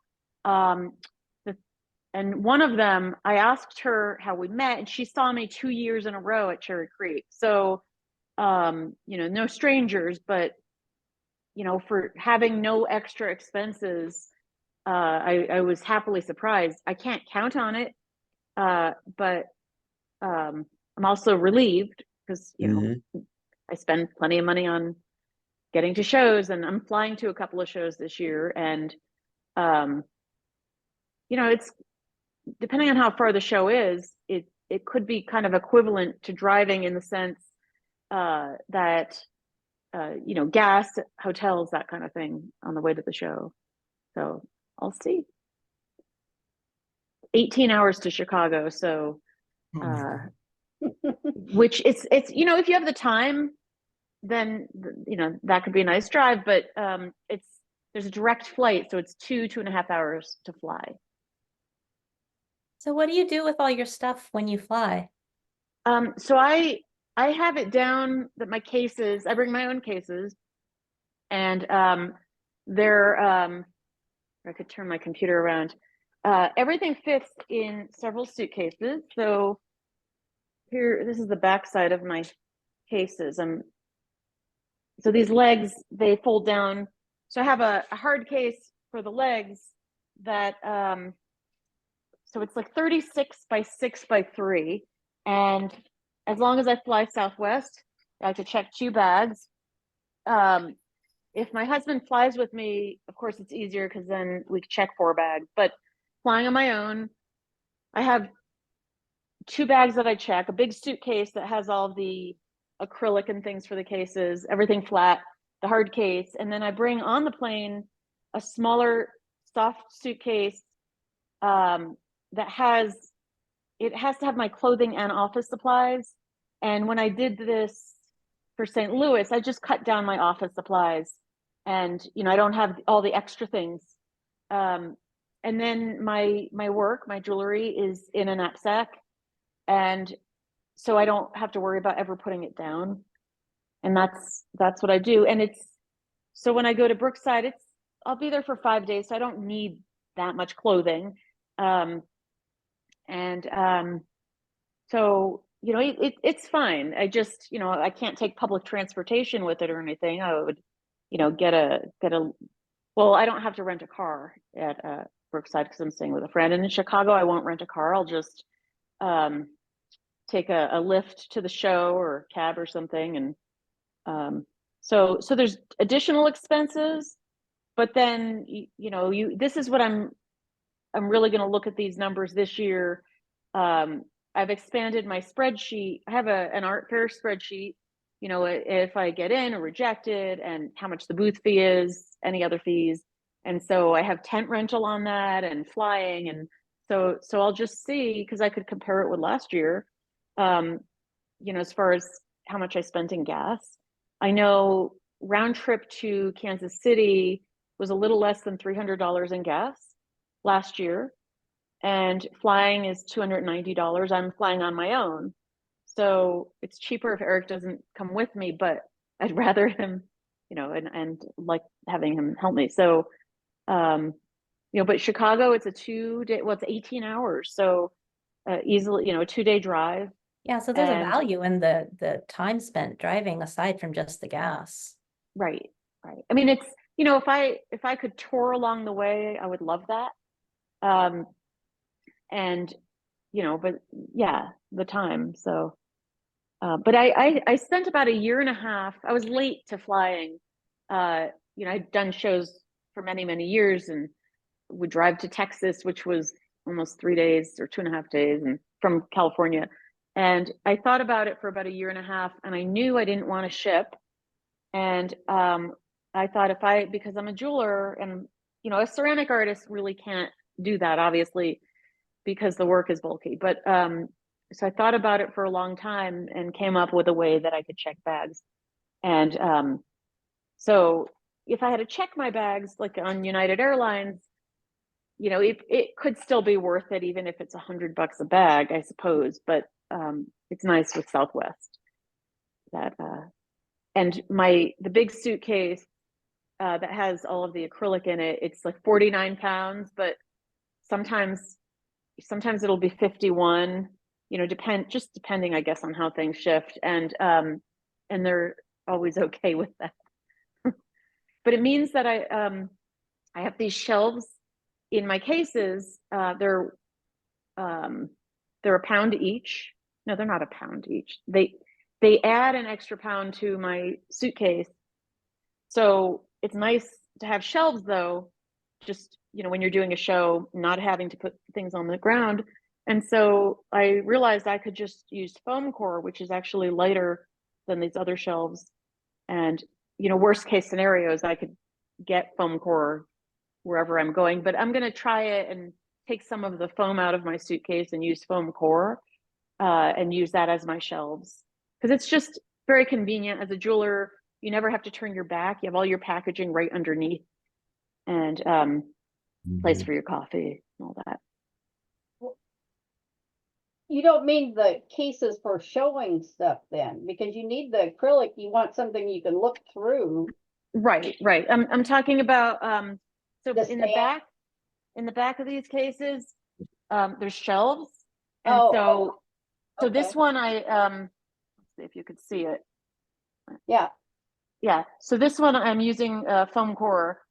A: And one of them, I asked her how we met, and she saw me 2 years in a row at Cherry Creek. So, you know, no strangers, but, you know, for having no extra expenses, I was happily surprised. I can't count on it, but I'm also relieved because, you know, I spend plenty of money on getting to shows, and I'm flying to a couple of shows this year. And, you know, it's depending on how far the show is, it could be kind of equivalent to driving in the sense that you know, gas, hotels, that kind of thing on the way to the show. So I'll see. 18 hours to Chicago, so
E: Oh my God.
A: which it's you know, if you have the time, then you know that could be a nice drive, but there's a direct flight, so it's 2.5 hours to fly.
H: So what do you do with all your stuff when you fly?
A: So I have it down that my cases, I bring my own cases, and they're I could turn my computer around. Everything fits in several suitcases. So here, this is the back side of my cases. So these legs, they fold down. So I have a hard case for the legs that so it's like 36 by 6 by 3, and as long as I fly Southwest, I could check 2 bags. If my husband flies with me, of course it's easier because then we check 4 bags. But flying on my own, I have 2 bags that I check, a big suitcase that has all the acrylic and things for the cases, everything flat, the hard case, and then I bring on the plane a smaller soft suitcase that has to have my clothing and office supplies. And when I did this for St. Louis, I just cut down my office supplies, and I don't have all the extra things. And then my work, my jewelry is in a knapsack, and so I don't have to worry about ever putting it down. And that's what I do. And so when I go to Brookside, I'll be there for 5 days, so I don't need that much clothing. So it's fine. I just I can't take public transportation with it or anything. I would get a well, I don't have to rent a car at Brookside because I'm staying with a friend. And in Chicago, I won't rent a car. I'll just take a Lyft to the show or a cab or something. And so there's additional expenses, but then this is what I'm really going to look at these numbers this year. I've expanded my spreadsheet. I have an art fair spreadsheet, if I get in or rejected, and how much the booth fee is, any other fees. And so I have tent rental on that and flying. And so I'll just see, because I could compare it with last year, as far as how much I spent in gas. I know round trip to Kansas City was a little less than $300 in gas last year. And flying is $290. I'm flying on my own. So it's cheaper if Eric doesn't come with me, but I'd rather him, and like having him help me. So, but Chicago, it's a 2-day, well, it's 18 hours. So easily, a 2-day drive.
H: Yeah, so there's a value in the time spent driving aside from just the gas.
A: Right. I mean, it's, if I could tour along the way, I would love that. And but yeah, the time. So but I spent about a year and a half. I was late to flying. I'd done shows for many years and would drive to Texas, which was almost 3 days or 2.5 days, and from California. And I thought about it for about a year and a half, and I knew I didn't want to ship. And I thought because I'm a jeweler, and a ceramic artist really can't do that, obviously, because the work is bulky. But so I thought about it for a long time and came up with a way that I could check bags. And so if I had to check my bags, like on United Airlines, it could still be worth it, even if it's $100 a bag, I suppose. But it's nice with Southwest that and the big suitcase that has all of the acrylic in it, it's like 49 pounds, but sometimes it'll be 51, depending, I guess, on how things shift. And they're always okay with that. But it means that I have these shelves in my cases. They're a pound each. No, they're not a pound each. They add an extra pound to my suitcase. So it's nice to have shelves, though, just when you're doing a show, not having to put things on the ground. And so I realized I could just use foam core, which is actually lighter than these other shelves. And worst case scenarios, I could get foam core wherever I'm going. But I'm going to try it and take some of the foam out of my suitcase and use foam core and use that as my shelves, because it's just very convenient. As a jeweler, you never have to turn your back. You have all your packaging right underneath, and place for your coffee and all that.
C: You don't mean the cases for showing stuff then, because you need the acrylic. You want something you can look through. Right.
A: I'm talking about so
C: The
A: in the back of these cases, there's shelves, and so this one let's see if you could see it. Yeah. So this one I'm using foam core.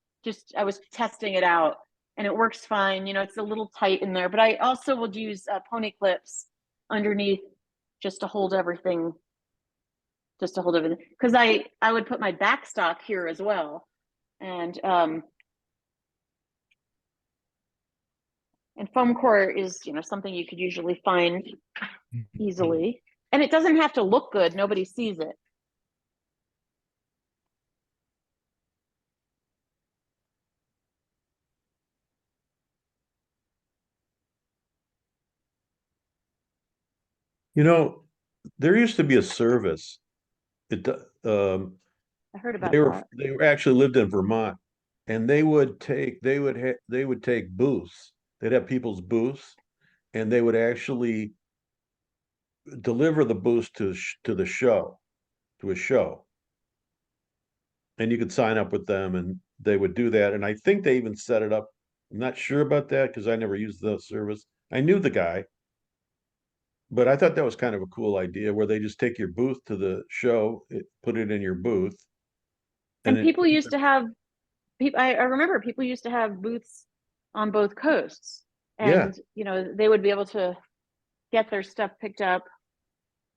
A: I was testing it out, and it works fine. It's a little tight in there, but I also would use pony clips underneath just to hold everything. Because I would put my backstock here as well, and And foam core is, something you could usually find easily. And it doesn't have to look good. Nobody sees it.
F: You know, there used to be a service. It
A: I heard about
F: they were
A: that.
F: they were actually lived in Vermont, and they would take booths. They'd have people's booths, and they would actually deliver the booths to the show, to a show, and you could sign up with them, and they would do that. And I think they even set it up. I'm not sure about that because I never used the service. I knew the guy, but I thought that was kind of a cool idea where they just take your booth to the show, put it in your booth,
A: And
F: it
A: people used to have, I remember people used to have booths on both coasts.
F: Yeah.
A: And, they would be able to get their stuff picked up.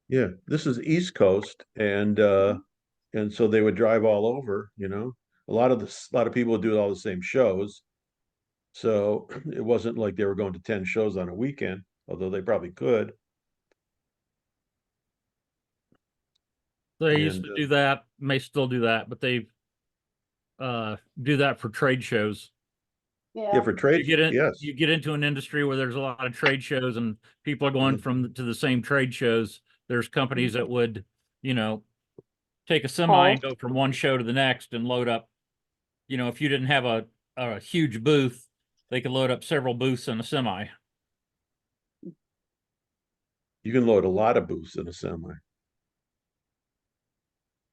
F: Yeah, this is East Coast, and so they would drive all over. A lot of people would do all the same shows, so it wasn't like they were going to 10 shows on a weekend, although they probably could.
E: They used
F: And
E: to do that, may still do that, but they do that for trade shows.
F: yeah, for trade, yes,
E: You get into an industry where there's a lot of trade shows and people are going to the same trade shows. There's companies that would, take a semi and go from one show to the next and load up. If you didn't have a huge booth, they could load up several booths in a semi.
F: you can load a lot of booths in a semi.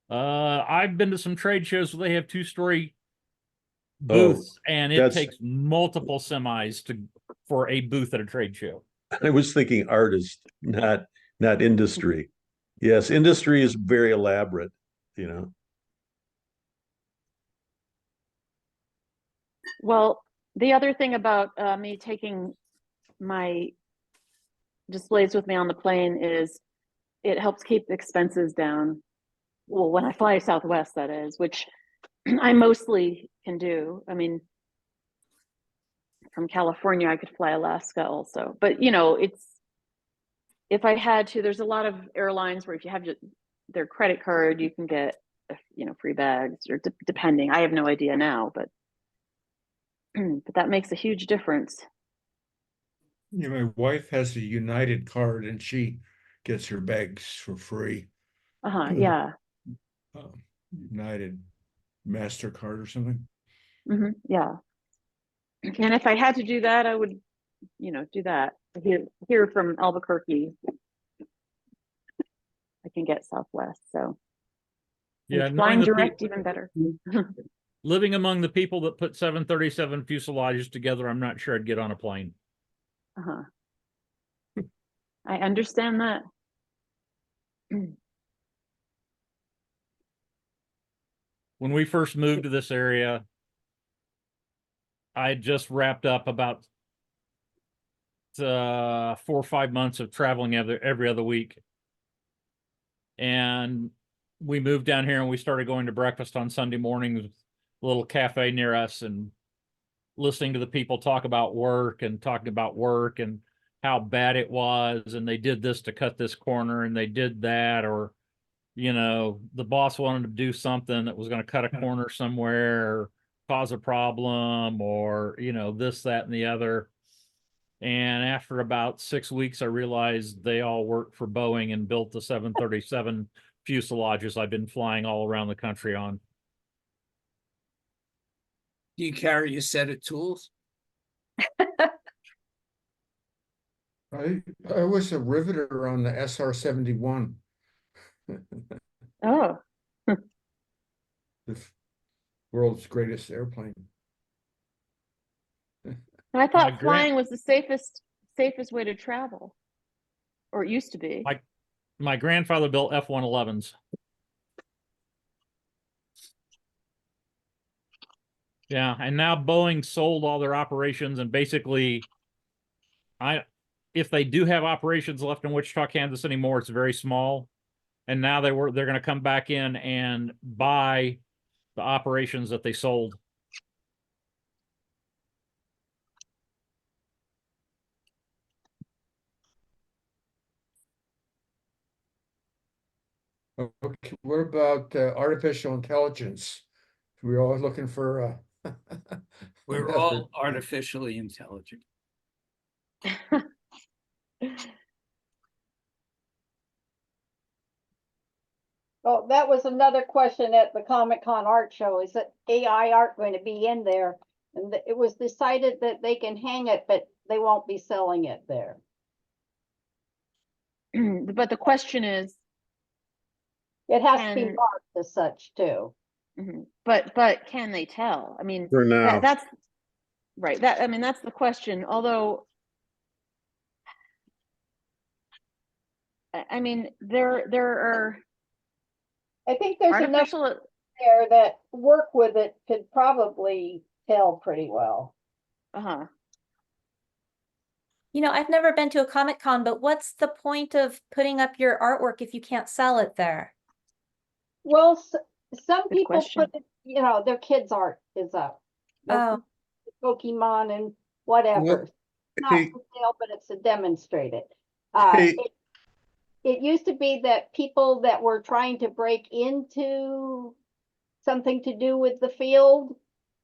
E: I've been to some trade shows where they have 2-story booths, and it takes multiple semis for a booth at a trade show.
F: I was thinking artist, not industry. Yes, industry is very elaborate,
A: Well, the other thing about me taking my displays with me on the plane is it helps keep expenses down. Well, when I fly Southwest, that is, which I mostly can do. I mean, from California, I could fly Alaska also. But, if I had to, there's a lot of airlines where if you have their credit card, you can get, free bags or depending. I have no idea now, but that makes a huge difference.
D: Yeah, my wife has a United card and she gets her bags for free.
A: Yeah.
D: United MasterCard or something.
A: Yeah. And if I had to do that, I would, do that. Here from Albuquerque, I can get Southwest. So
E: yeah,
A: flying direct, even better.
E: Living among the people that put 737 fuselages together, I'm not sure I'd get on a plane.
A: I understand that.
E: When we first moved to this area, I had just wrapped up about 4 or 5 months of traveling every other week. And we moved down here and we started going to breakfast on Sunday mornings, a little cafe near us, and listening to the people talk about work and how bad it was. And they did this to cut this corner and they did that, or, the boss wanted to do something that was going to cut a corner somewhere or cause a problem, or, this, that, and the other. And after about 6 weeks, I realized they all worked for Boeing and built the 737 fuselages I've been flying all around the country on.
G: Do you carry a set of tools?
D: I was a riveter on the SR-71.
A: Oh.
D: The world's greatest airplane.
A: I thought flying was the safest way to travel, or it used to be.
E: My grandfather built F-111s. Yeah, and now Boeing sold all their operations, and basically, if they do have operations left in Wichita, Kansas anymore, it's very small. And now they're going to come back in and buy the operations that they sold.
D: Okay, what about artificial intelligence? We're always looking for
G: We're
D: method.
G: all artificially intelligent.
C: Oh, that was another question at the Comic-Con art show, is that AI art going to be in there? And it was decided that they can hang it, but they won't be selling it there.
A: But the question is,
C: It has to be
A: And-
C: marked as such too.
A: but can they tell? I mean,
F: For now.
A: that's right. I mean, that's the question. Although, I mean, there are
C: I think there's enough
A: artificial.
C: there that work with it could probably tell pretty well.
A: Uh-huh.
H: You know, I've never been to a Comic-Con, but what's the point of putting up your artwork if you can't sell it there?
C: Well, some
A: Good
C: people
A: question.
C: put it, you know, their kids' art is up. Their
H: Oh,
C: Pokemon and whatever. Not
F: Hey,
C: for sale, but it's to demonstrate it.
F: Hey.
C: It used to be that people that were trying to break into something to do with the field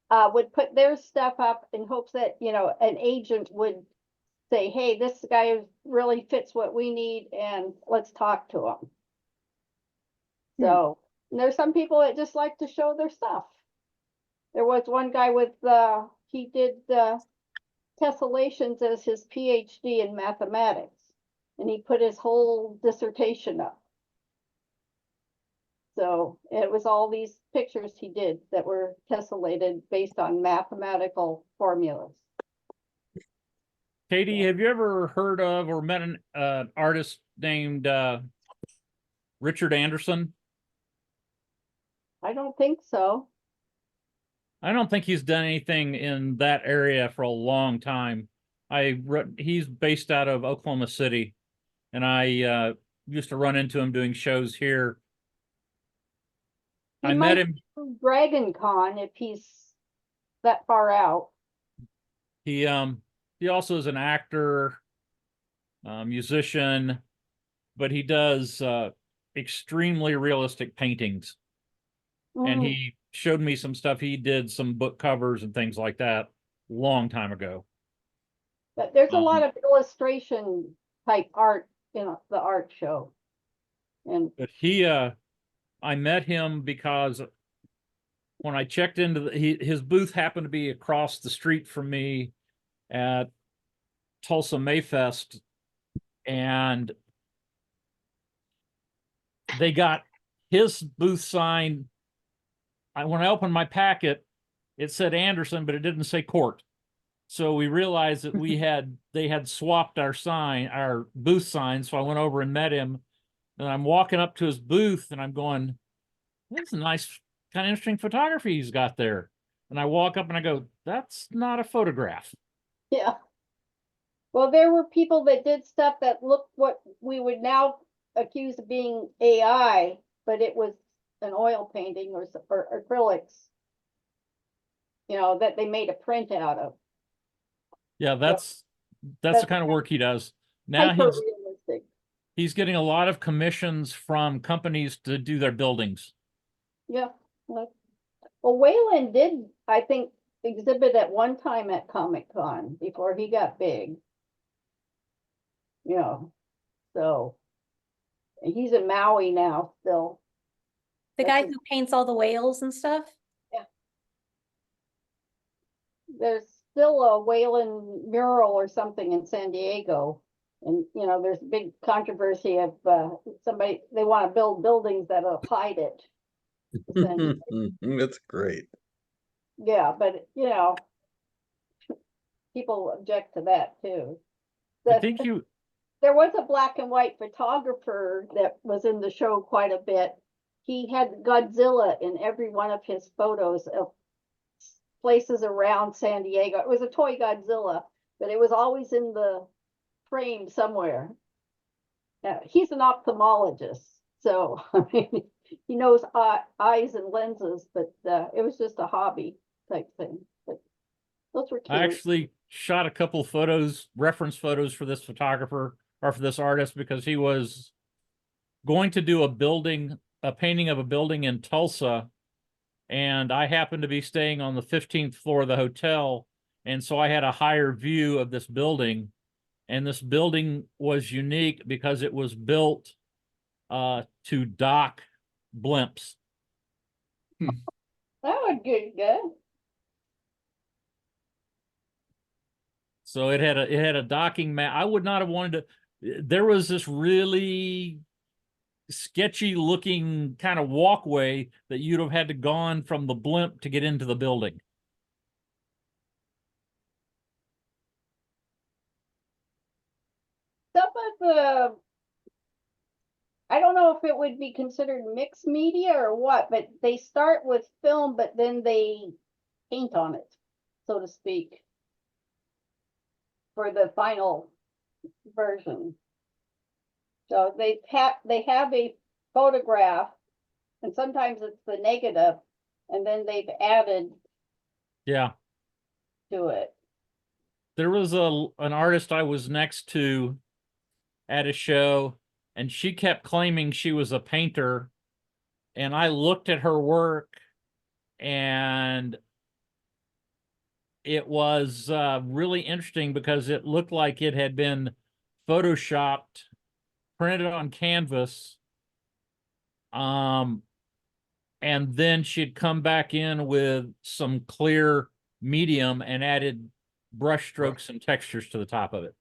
C: would put their stuff up in hopes that, you know, an agent would say, hey, this guy really fits what we need and let's talk to him. So there's some people that just like to show their stuff. There was one guy with, he did tessellations as his PhD in mathematics. And he put his whole dissertation up. So it was all these pictures he did that were tessellated based on mathematical formulas.
E: Katie, have you ever heard of or met an artist named Richard Anderson?
C: I don't think so.
E: I don't think he's done anything in that area for a long time. He's based out of Oklahoma City, and I used to run into him doing shows here.
C: He
E: I
C: might
E: met him.
C: do Dragon Con if he's that far out.
E: He also is an actor, musician, but he does extremely realistic paintings. And
C: Mm,
E: he showed me some stuff. He did some book covers and things like that long time ago.
C: but there's a lot of illustration type art in the art show. And
E: But I met him because when I checked into his booth happened to be across the street from me at Tulsa Mayfest, and they got his booth sign. When I opened my packet, it said Anderson, but it didn't say Court. So we realized that they had swapped our booth sign. So I went over and met him, and I'm walking up to his booth and I'm going, that's a nice, kind of interesting photography he's got there. And I walk up and I go, that's not a photograph.
C: yeah. Well, there were people that did stuff that looked what we would now accuse of being AI, but it was an oil painting or acrylics, you know, that they made a print out of.
E: Yeah, that's
C: that's
E: the kind of work he does. Now
C: Hyper-realistic.
E: he's getting a lot of commissions from companies to do their buildings.
C: Yeah. Well, Wayland did, I think, exhibit at one time at Comic-Con before he got big. You know, so he's in Maui now still.
H: the
C: That's
H: guy
C: a-
H: who paints all the whales and stuff?
C: There's still a Wayland mural or something in San Diego. And, you know, there's a big controversy of they want to build buildings that'll hide it.
F: That's great.
C: Yeah, but, you know, people object to that too.
E: I think
C: There was a black and white photographer that was in the show quite a bit. He had Godzilla in every one of his photos of places around San Diego. It was a toy Godzilla, but it was always in the frame somewhere. He's an ophthalmologist, so I mean, he knows eyes and lenses, but it was just a hobby type thing. But those were cute.
E: I actually shot a couple of photos, reference photos for this photographer or for this artist, because he was going to do a building a painting of a building in Tulsa, and I happened to be staying on the 15th floor of the hotel, and so I had a higher view of this building. And this building was unique because it was built to dock blimps.
C: That would get good.
E: So it had a docking mat. I would not have wanted to. There was this really sketchy looking kind of walkway that you'd have had to gone from the blimp to get into the building.
C: Some of the, I don't know if it would be considered mixed media or what, but they start with film, but then they paint on it, so to speak, for the final version. So they have a photograph, and sometimes it's the negative, and then they've added
E: Yeah.
C: to it.
E: There was an artist I was next to at a show, and she kept claiming she was a painter, and I looked at her work, and it was really interesting because it looked like it had been photoshopped, printed on canvas, and then she'd come back in with some clear medium and added brush strokes and textures to the top of it.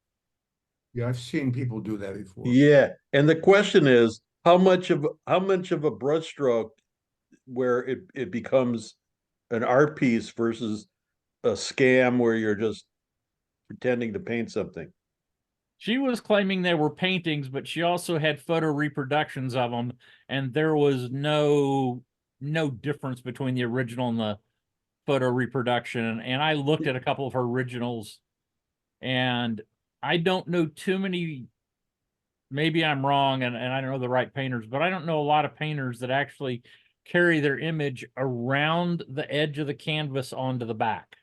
D: Yeah, I've seen people do that before.
F: Yeah, and the question is, how much of a brushstroke where it becomes an art piece versus a scam where you're just pretending to paint something?
E: She was claiming they were paintings, but she also had photo reproductions of them, and there was no difference between the original and the photo reproduction. And I looked at a couple of her originals, and I don't know too many. Maybe I'm wrong, and I don't know the right painters, but I don't know a lot of painters that actually carry their image around the edge of the canvas onto the back.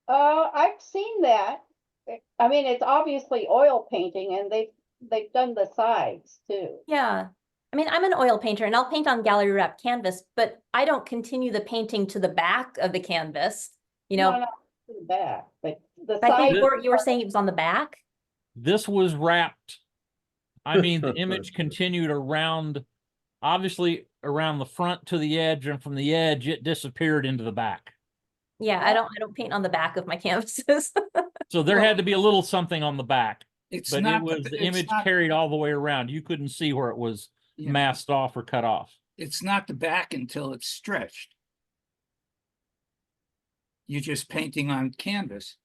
C: I've seen that. I mean, it's obviously oil painting, and they've done the sides too.
H: Yeah. I mean, I'm an oil painter and I'll paint on gallery wrap canvas, but I don't continue the painting to the back of the canvas. You know,
C: No, not to the back, but the
H: I think
C: side.
H: you were saying it was on the back.
E: This was wrapped. I mean, the image continued around, obviously around the front to the edge, and from the edge, it disappeared into the back.
H: Yeah, I don't paint on the back of my canvases.
E: So there had to be a little something on the back,
G: It's
E: but
G: not
E: it was the
G: it's
E: image
G: not-
E: carried all the way around. You couldn't see where it was
G: yeah,
E: masked off or cut off.
G: It's not the back until it's stretched. You're just painting on canvas.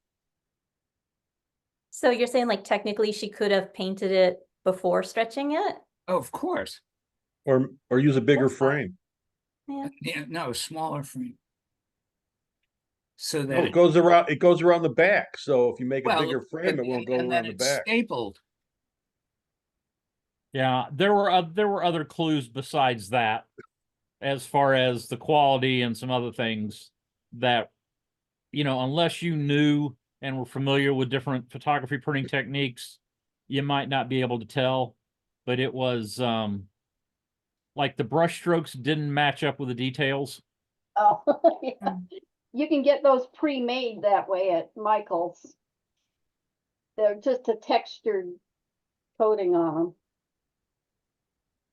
H: So you're saying like technically she could have painted it before stretching it?
G: Oh, of course.
F: Or use a bigger
H: That's fine.
F: frame.
H: Yeah.
G: Yeah, no, smaller frame. So
F: No,
G: that
F: it goes around the back. So if you make a
G: well,
F: bigger frame, it won't go
G: and then
F: around the
G: it's
F: back.
G: stapled.
E: Yeah, there were other clues besides that, as far as the quality and some other things that, you know, unless you knew and were familiar with different photography printing techniques, you might not be able to tell. But it was like the brush strokes didn't match up with the details.
C: Oh, yeah. You can get those pre-made that way at Michael's. They're just a textured coating on them.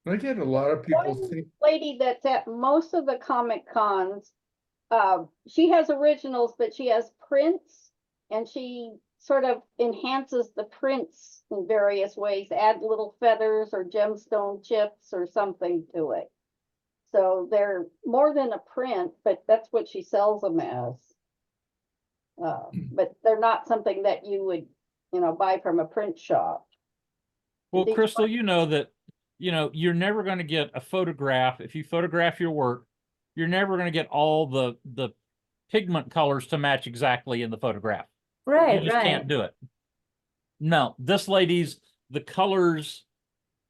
D: I get a lot of people
C: One
D: think,
C: lady that's at most of the Comic Cons, she has originals, but she has prints, and she sort of enhances the prints in various ways, add little feathers or gemstone chips or something to it. So they're more than a print, but that's what she sells them as. But they're not something that you would, buy from a print shop.
E: Well,
C: These
E: Crystal, you know that, you know, you're never going to get a photograph. If you photograph your work, you're never going to get all the pigment colors to match exactly in the photograph.
H: Right,
E: You just can't do it. No, this lady's, the colors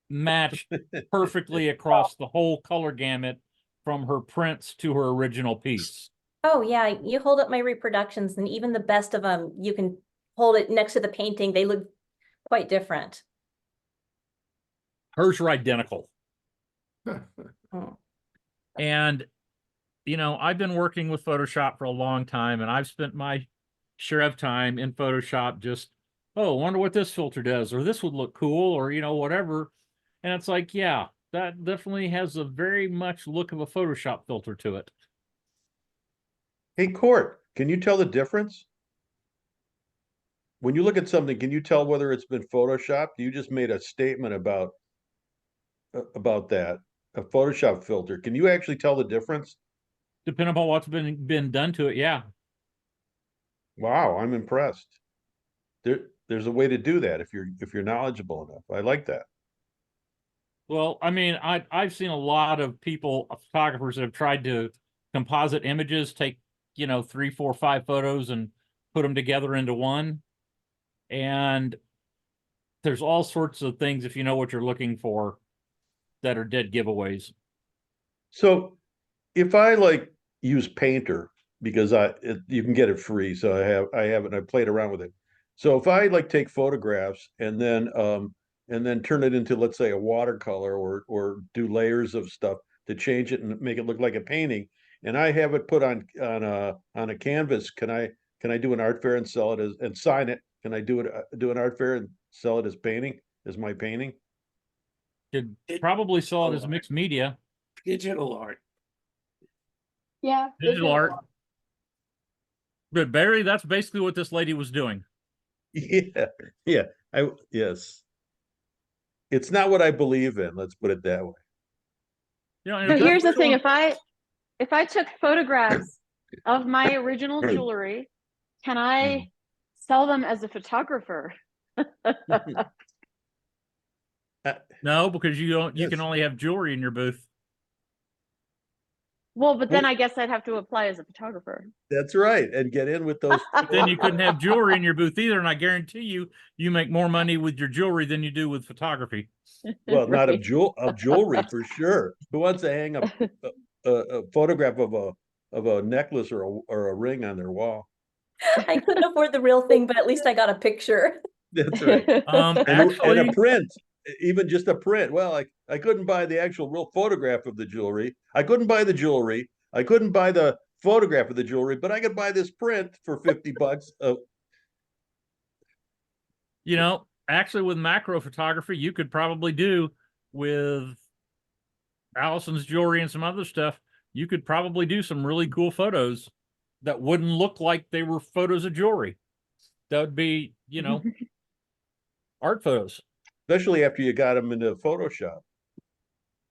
E: matched perfectly across the whole color gamut from her prints to her original piece.
H: Oh yeah, you hold up my reproductions and even the best of them, you can hold it next to the painting. They look quite different.
E: Hers are identical.
H: Oh.
E: And, you know, I've been working with Photoshop for a long time, and I've spent my share of time in Photoshop just, oh, I wonder what this filter does, or this would look cool, or, you know, whatever. And it's like, yeah, that definitely has a very much look of a Photoshop filter to it.
F: Hey, Court, can you tell the difference? When you look at something, can you tell whether it's been photoshopped? You just made a statement about that, a Photoshop filter. Can you actually tell the difference?
E: Depending upon what's been done to it, yeah.
F: Wow, I'm impressed. There's a way to do that if you're knowledgeable enough. I like that.
E: Well, I mean, I've seen a lot of people, photographers that have tried to composite images, take, you know, 3, 4, 5 photos and put them together into one. And there's all sorts of things, if you know what you're looking for, that are dead giveaways.
F: So if I like use Painter because you can get it free, so I have it and I played around with it. So if I like take photographs and then turn it into, let's say, a watercolor or do layers of stuff to change it and make it look like a painting, and I have it put on a canvas, can I do an art fair and sell it as and sign it? Can I do an art fair and sell it as painting, as my painting?
E: Could probably sell it as mixed media,
G: Digital art.
C: Yeah.
E: digital art. But Barry, that's basically what this lady was doing.
F: Yeah, yeah. Yes. It's not what I believe in, let's put it that way.
E: You know, and
A: But
E: if
A: here's the
E: that's
A: thing,
E: what-
A: if I took photographs of my original jewelry, can I sell them as a photographer?
E: no, because you don't, you can
F: Yes.
E: only have jewelry in your booth.
A: Well, but then
F: Well-
A: I guess I'd have to apply as a photographer.
F: That's right, and get in with those.
E: But then you couldn't have jewelry in your booth either. And I guarantee you, you make more money with your jewelry than you do with photography.
F: Well, not of
A: Right.
F: jewelry for sure. Who wants to hang a photograph of a necklace or a ring on their wall?
H: I couldn't afford the real thing, but at least I got a picture.
F: That's right. And
E: Actually,
F: a print, even just a print. Well, I couldn't buy the actual real photograph of the jewelry. I couldn't buy the jewelry. I couldn't buy the photograph of the jewelry, but I could buy this print for $50.
E: you know, actually with macro photography, you could probably do with Allison's jewelry and some other stuff. You could probably do some really cool photos that wouldn't look like they were photos of jewelry. That would be, you know, art photos.
F: Especially after you got them into Photoshop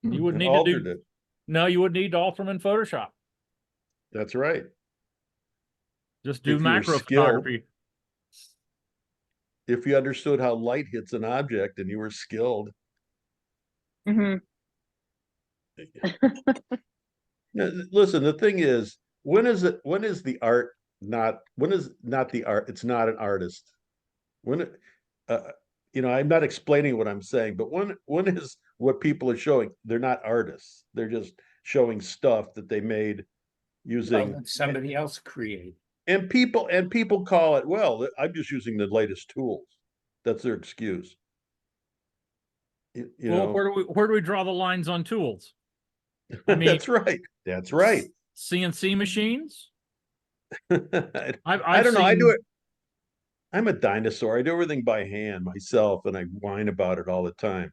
E: You would
F: and
E: need to
F: altered
E: do,
F: it.
E: no, you would need to alter them in Photoshop.
F: That's right.
E: Just do
F: If you were
E: macro
F: skilled.
E: photography.
F: If you understood how light hits an object and you were skilled.
A: Mhm.
F: Now, listen, the thing is, when is the art not, when is not the art, it's not an artist? When, you know, I'm not explaining what I'm saying, but when is what people are showing, they're not artists. They're just showing stuff that they made using.
G: Well, somebody else create.
F: And people call it, well, I'm just using the latest tools. That's their excuse. You
E: Well,
F: know,
E: where do we draw the lines on tools? I mean,
F: that's right. That's right.
E: CNC machines.
F: I
E: I've
F: don't know. I do
E: seen-
F: it. I'm a dinosaur. I do everything by hand myself, and I whine about it all the time.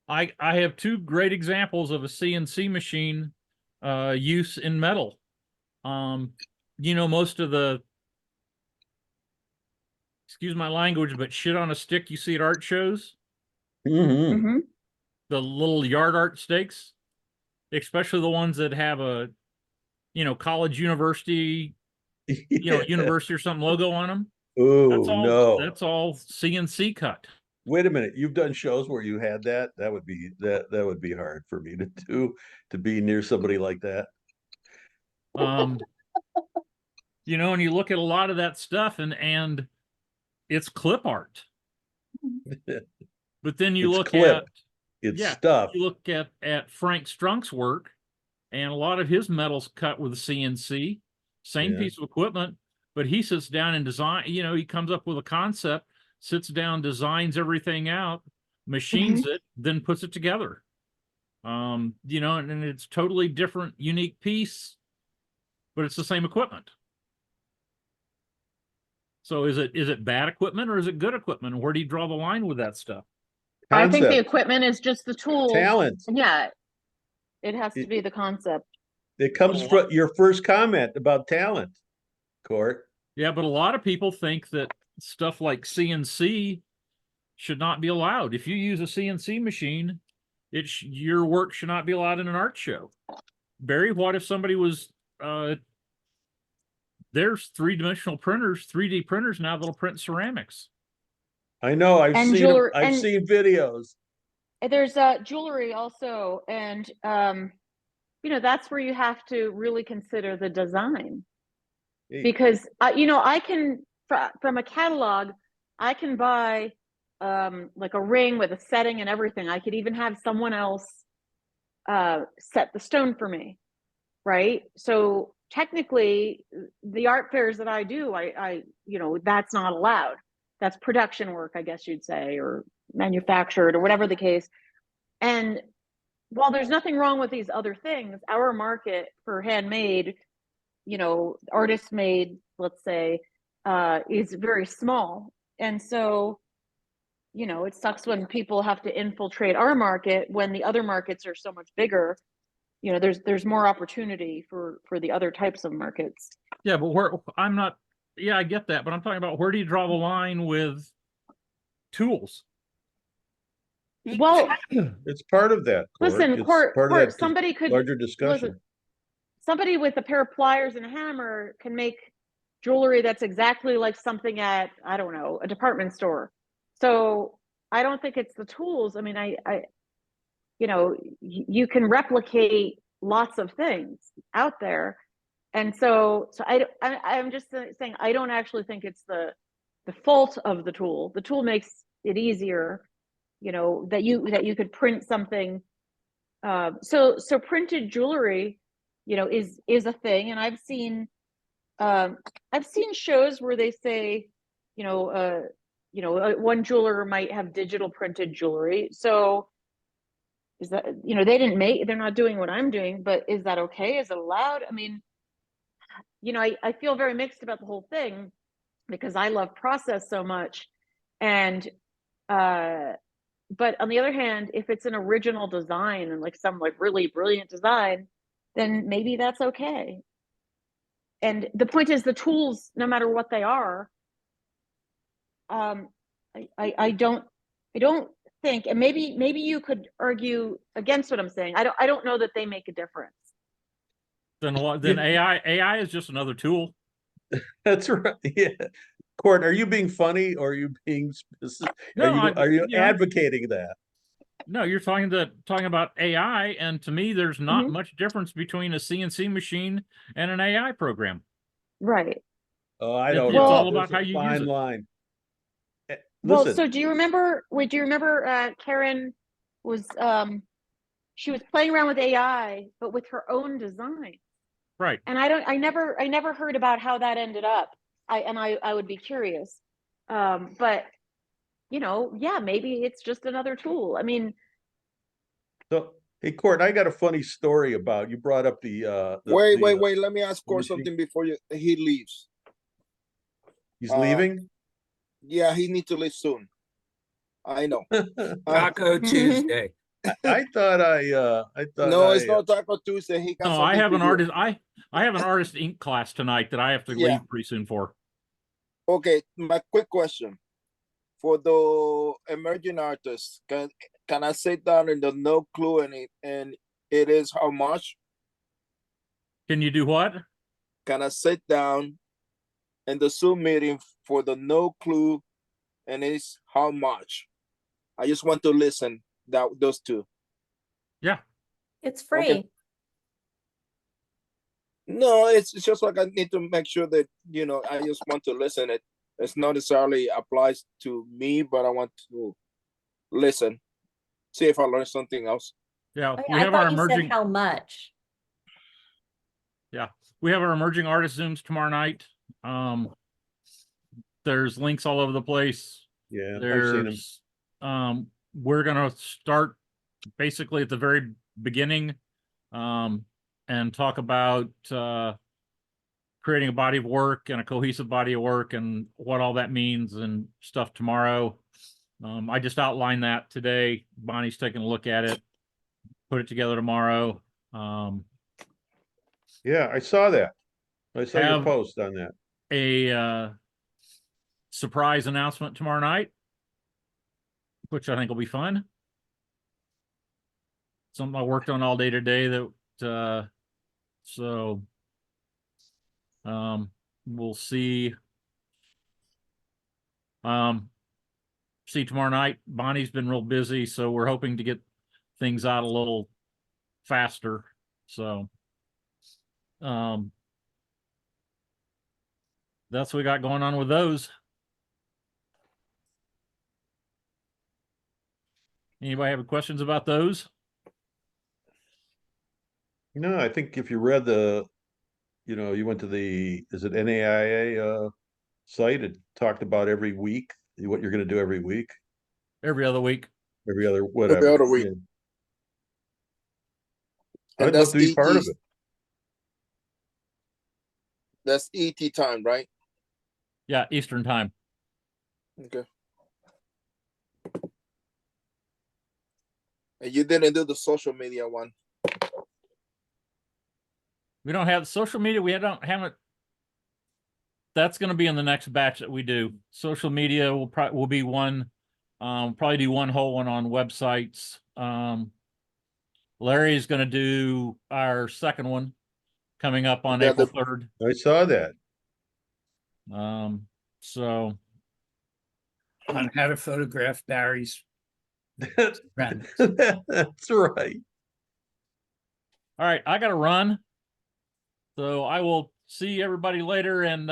E: I have 2 great examples of a CNC machine use in metal. You know, most of the, excuse my language, but shit on a stick you see at art shows,
F: Mhm.
A: Mhm.
E: the little yard art stakes, especially the ones that have a, you know, college, university, you know,
F: Yeah.
E: university or something logo on them.
F: Oh no!
E: That's all CNC cut.
F: Wait a minute. You've done shows where you had that? That would be hard for me to do, to be near somebody like that.
E: You know, and you look at a lot of that stuff and it's clip art. But then you
F: It's
E: look
F: clip.
E: at,
F: It's
E: yeah,
F: stuff.
E: you look at Frank Strunk's work, and a lot of his metal's cut with a CNC, same
F: Yeah.
E: piece of equipment, but he sits down and design, you know, he comes up with a concept, sits down, designs everything out, machines it, then puts it together. You know, and it's totally different, unique piece, but it's the same equipment. So is it bad equipment or is it good equipment? Where do you draw the line with that stuff?
A: I think the
F: Concept,
A: equipment is just the tool.
F: talent.
A: Yeah, it has to be the concept.
F: It comes from your first comment about talent, Court.
E: Yeah, but a lot of people think that stuff like CNC should not be allowed. If you use a CNC machine, your work should not be allowed in an art show. Barry, what if somebody was there's 3-dimensional printers, 3D printers now that'll print ceramics.
F: I know, I've
A: And
F: seen
A: jewelry-
F: I've
A: and-
F: seen videos.
A: There's jewelry also, and you know, that's where you have to really consider the design, because you know, I can from a catalog, I can buy like a ring with a setting and everything. I could even have someone else set the stone for me, right? So technically, the art fairs that I do, I you know, that's not allowed. That's production work, I guess you'd say, or manufactured, or whatever the case. And while there's nothing wrong with these other things, our market for handmade, you know, artist made, let's say, is very small. And so, you know, it sucks when people have to infiltrate our market when the other markets are so much bigger. You know, there's more opportunity for the other types of markets.
E: Yeah, but yeah, I get that, but I'm talking about, where do you draw the line with tools?
A: Well,
F: It's part of that.
A: listen,
F: It's
A: Court,
F: part of that
A: somebody could
F: larger discussion.
A: listen, somebody with a pair of pliers and a hammer can make jewelry that's exactly like something at, I don't know, a department store. So I don't think it's the tools. I mean, I you know, you can replicate lots of things out there. And so I'm just saying, I don't actually think it's the fault of the tool. The tool makes it easier, you know, that you could print something. So printed jewelry, you know, is a thing. And I've seen shows where they say, you know, one jeweler might have digital printed jewelry. So is that, you know, they're not doing what I'm doing, but is that okay? Is it allowed? I mean, you know, I feel very mixed about the whole thing, because I love process so much. And but on the other hand, if it's an original design and like some like really brilliant design, then maybe that's okay. And the point is, the tools, no matter what they are, I don't think, and maybe you could argue against what I'm saying. I don't know that they make a difference.
E: Then AI is just another tool.
F: That's right. Yeah. Court, are you being funny, or are you being specific?
E: No,
F: are you
E: you know,
F: advocating that?
E: No, you're talking about AI, and to me, there's not
A: Mhm.
E: much difference between a CNC machine and an AI program.
A: Right.
F: Oh, I
E: It's
F: don't
A: all
F: know.
E: about
F: There's
E: how
F: a
E: you use
F: fine
E: it.
F: line.
A: Well,
F: Listen,
A: so do you remember Karen was she was playing around with AI, but with her own design.
E: Right.
A: And I never heard about how that ended up. I would be curious. But you know, yeah, maybe it's just another tool. I mean,
F: so hey, Court, I got a funny story about, you brought up
B: Wait. Let me ask Core
F: machine.
B: something before he leaves.
F: He's leaving.
B: Yeah, he needs to leave soon. I know.
G: Taco Tuesday.
F: I thought
B: No, it's not Taco Tuesday. He got
E: No,
B: something
E: I have
B: to
E: an
B: do.
E: artist. I have an artist ink class tonight that I have to
B: Yeah.
E: leave pretty soon for.
B: Okay, my quick question for the emerging artists: can I sit down in the no clue and it is how much?
E: Can you do what?
B: Can I sit down in the Zoom meeting for the no clue and it's how much? I just want to listen. Those two.
E: Yeah.
H: It's free.
B: Okay. No, it's just like I need to make sure that, you know, I just want to listen. It's not necessarily applies to me, but I want to listen, see if I learn something else.
E: Yeah.
H: Oh,
E: We
H: yeah, I
E: have our
H: thought you said
E: emerging.
H: how much.
E: Yeah. We have our emerging artist Zooms tomorrow night. There's links all over the place.
F: Yeah, I've seen him.
E: There's we're gonna start basically at the very beginning, and talk about creating a body of work and a cohesive body of work and what all that means and stuff tomorrow. I just outlined that today. Bonnie's taking a look at it, put it together tomorrow.
F: Yeah, I saw that. I saw your
E: Have-
F: post on that.
E: A surprise announcement tomorrow night, which I think will be fun. Something I worked on all day today that so we'll see. See tomorrow night. Bonnie's been real busy, so we're hoping to get things out a little faster. So that's what we got going on with those. Anybody have any questions about those?
F: No, I think if you read the, you went to the, is it NAIA site, it talked about every week, what you're gonna do every week,
E: Every other week.
F: every other, whatever.
B: other week.
F: Yeah.
B: And
F: I'd love to be part of
B: ET.
F: it.
B: That's ET time, right?
E: Yeah, Eastern time.
B: Okay. And you didn't do the social media one.
E: We don't have social media. We haven't. That's going to be in the next batch that we do. Social media will be one. Probably do one whole one on websites. Larry's going to do our second one coming up on
B: Yeah,
E: April 3rd.
F: I saw that.
E: So
G: On how to photograph Barry's friend.
F: That's right.
E: all right, I got to run. So I will see everybody later. And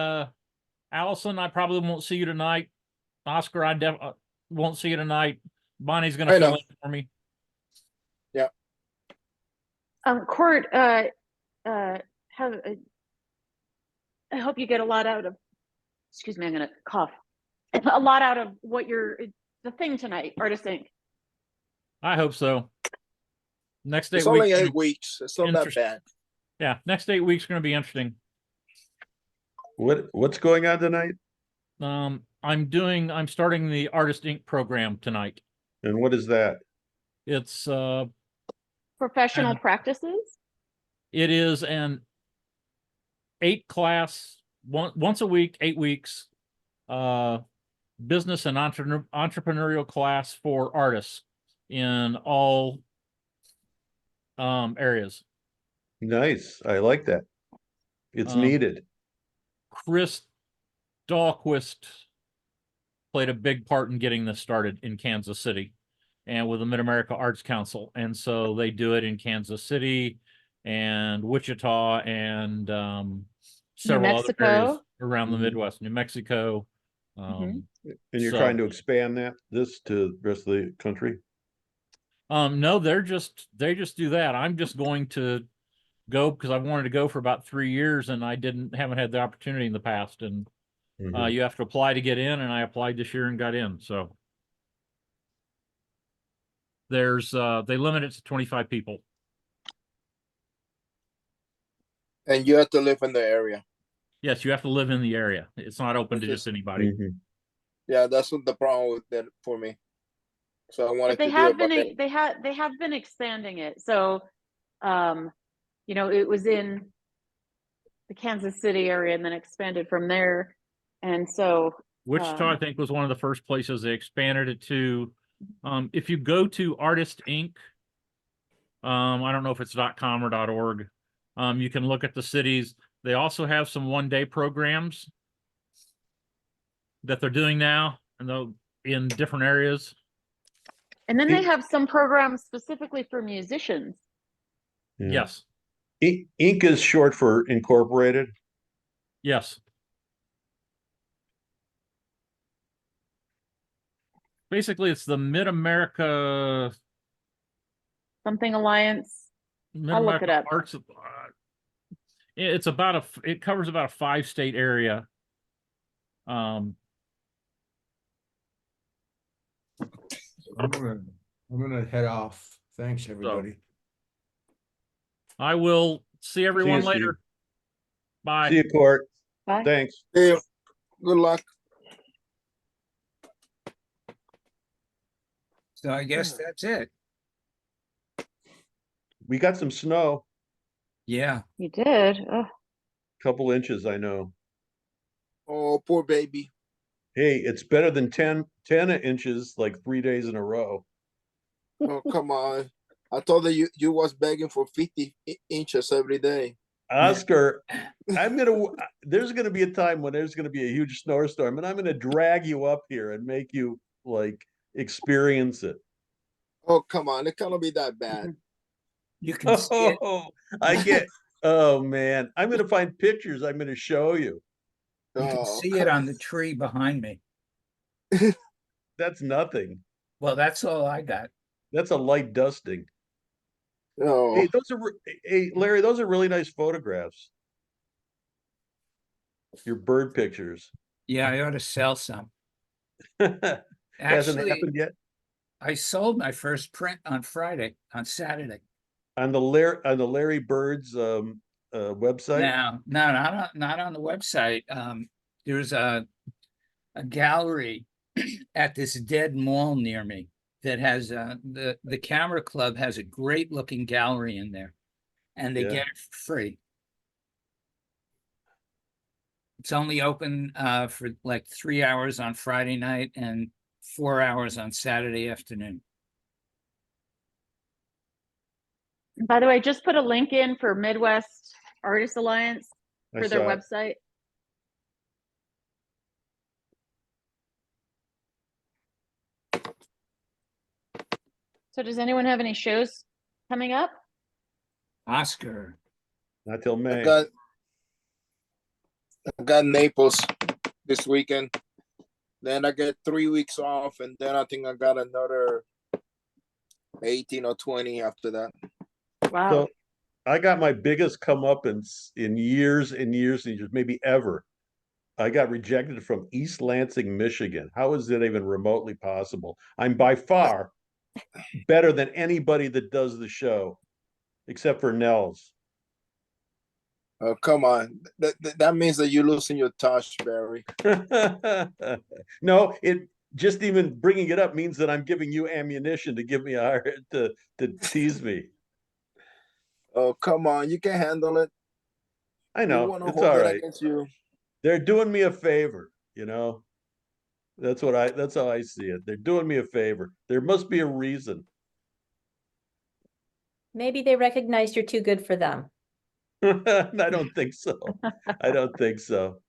E: Allison, I probably won't see you tonight. Oscar, I won't see you tonight. Bonnie's going to
B: I
E: fill
B: know.
E: in for me.
A: Court, I hope you get a lot out of, excuse me, I'm gonna cough. A lot out of what the thing tonight, Artist Inc.
E: I hope so. Next 8
B: It's
E: weeks.
B: only 8 weeks. It's not that
E: Interesting.
B: bad.
E: Yeah, next 8 weeks are going to be interesting.
F: What's going on tonight?
E: I'm starting the Artist Inc. program tonight.
F: And what is that?
E: It's
A: Professional
E: And-
A: practices.
E: it is an 8 class once a week, 8 weeks, business and entrepreneurial class for artists in all areas.
F: Nice. I like that. It's
E: Um,
F: needed.
E: Chris Dahlquist played a big part in getting this started in Kansas City and with the Mid-America Arts Council. And so they do it in Kansas City and Wichita and several other areas
A: Mexico.
E: around the
F: Mhm.
E: Midwest, New Mexico.
F: And you're
E: so-
F: trying to expand this to the rest of the country?
E: No, they just do that. I'm just going to go because I wanted to go for about 3 years and I haven't had the opportunity in the past. And
F: Mhm.
E: you have to apply to get in, and I applied this year and got in. So there's they limit it to 25 people.
B: And you have to live in the area.
E: Yes, you have to live in the area. It's not open to
B: Which
E: just
B: is-
E: anybody.
F: Mhm.
B: Yeah, that's what the problem with that for me. So I wanted
A: But they
B: to do
A: have
B: it, but
A: been they have been expanding it. So it was in the Kansas City area and then expanded from there. And so
E: Wichita, I think, was one of the first places they expanded it to. If you go to Artist Inc., I don't know if it's .com or .org. You can look at the cities. They also have some one-day programs that they're doing now, and in different areas.
A: and then they have some programs specifically for musicians.
F: Yeah.
E: Yes,
F: Inc. is short for incorporated.
E: yes. Basically, it's the Mid-America
A: Something Alliance. I'll look it up.
E: Arts. It's about it covers about a 5-state area.
D: I'm gonna head off. Thanks, everybody.
E: I will see everyone
F: you, Steve.
E: later. Bye.
F: See you, Court.
A: Bye.
F: Thanks.
B: Hey, good luck.
G: So I guess that's it.
F: We got some snow,
G: Yeah.
A: You did. Oh,
F: couple inches, I know.
B: Oh, poor baby.
F: Hey, it's better than 10 inches like 3 days in a row.
B: Oh, come on. I thought that you was begging for 50 inches every day.
F: Oscar, there's gonna be a time when there's gonna be a huge snowstorm, and I'm gonna drag you up here and make you like experience it.
B: Oh, come on. It cannot be that bad.
G: You can see it.
F: Oh, oh man, I'm gonna find pictures. I'm gonna show you.
G: You can
B: Oh,
G: see it on the tree behind me.
F: That's nothing.
G: Well, that's all I got.
F: That's a light dusting.
B: no.
F: Hey, hey, Larry, those are really nice photographs. Your bird pictures.
G: Yeah, I ought to sell some.
F: Hasn't
G: Actually,
F: happened yet.
G: I sold my first print on Saturday.
F: On the Larry Bird's website.
G: Now, no, not on the website. There's a gallery at this dead mall near me that has the Camera Club has a great looking gallery in there, and they
F: Yeah.
G: get it for free. It's only open for like 3 hours on Friday night and 4 hours on Saturday afternoon.
A: by the way, just put a link in for Midwest Artist Alliance
F: I
A: for their
F: saw it.
A: website. So does anyone have any shows coming up?
G: Oscar.
F: Not till
B: I
F: May.
B: got Naples this weekend. Then I get 3 weeks off, and then I think I got another 18 or 20 after that.
A: Wow.
F: So I got my biggest come up in years and years and years, maybe ever. I got rejected from East Lansing, Michigan. How is that even remotely possible? I'm by far better than anybody that does the show, except for Nels.
B: Oh, come on. That means that you're losing your touch, Barry.
F: No, it just even bringing it up means that I'm giving you ammunition to give me to tease me.
B: Oh, come on. You can handle it.
F: I
B: We
F: know,
B: want to
F: it's
B: hold
F: all
B: it
F: right.
B: against you.
F: They're doing me a favor, you know. That's how I see it. They're doing me a favor. There must be a reason.
H: Maybe they recognized you're too good for them.
F: I don't think so. I don't think so.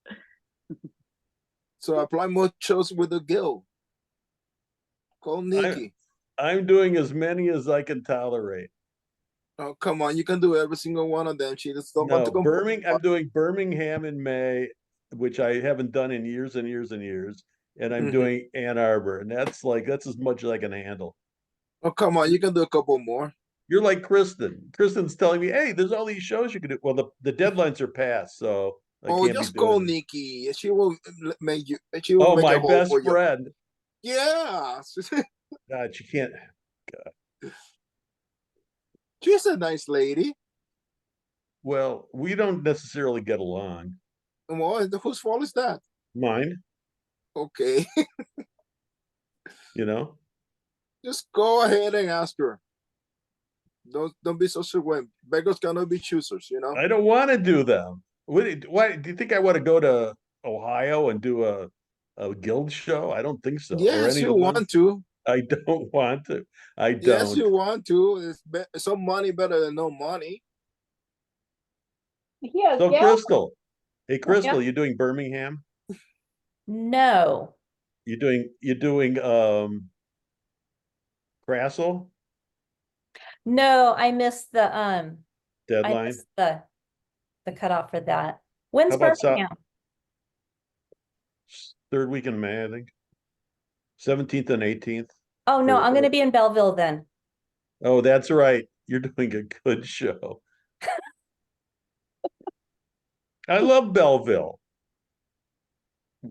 B: So apply more shows with the guild. Call Nikki.
F: I'm doing as many as I can tolerate.
B: Oh, come on. You can do every single one of them. She just don't want to
F: No,
B: come.
F: I'm doing Birmingham in May, which I haven't done in years and years and years. And I'm
B: Mhm.
F: doing Ann Arbor, and that's as much as I can handle.
B: Oh, come on. You can do a couple more.
F: You're like Kristen. Kristen's telling me, hey, there's all these shows you can do. Well, the deadlines are passed, so I
B: Oh,
F: can't
B: just
F: be
B: call
F: doing it.
B: Nikki. She will make you. She will
F: Oh,
B: make
F: my
B: a hole
F: best
B: for you.
F: friend.
B: Yeah.
F: God, she can't.
B: She's a nice lady.
F: Well, we don't necessarily get along.
B: Well, whose fault is that?
F: Mine,
B: Okay.
F: you know.
B: Just go ahead and ask her. Don't be so sure. Beggars cannot be choosers, you know?
F: I don't want to do them. Why do you think I want to go to Ohio and do a guild show? I don't think so. Or
B: Yes,
F: any
B: you
F: of those.
B: want to.
F: I don't want to. I
B: Yes,
F: don't.
B: you want to. Some money better than no money.
C: Yeah,
F: So
C: yeah.
F: Crystal, hey Crystal,
H: Yeah.
F: you doing Birmingham?
H: No,
F: You're doing Crassel
H: no, I missed I
F: deadline.
H: missed the cutoff for that. When's
F: How about
H: Birmingham?
F: third week in May, I think. 17th and 18th.
H: Oh, no,
F: Or-
H: I'm gonna be in Belleville then.
F: Oh, that's right. You're doing a good show. I love Belleville.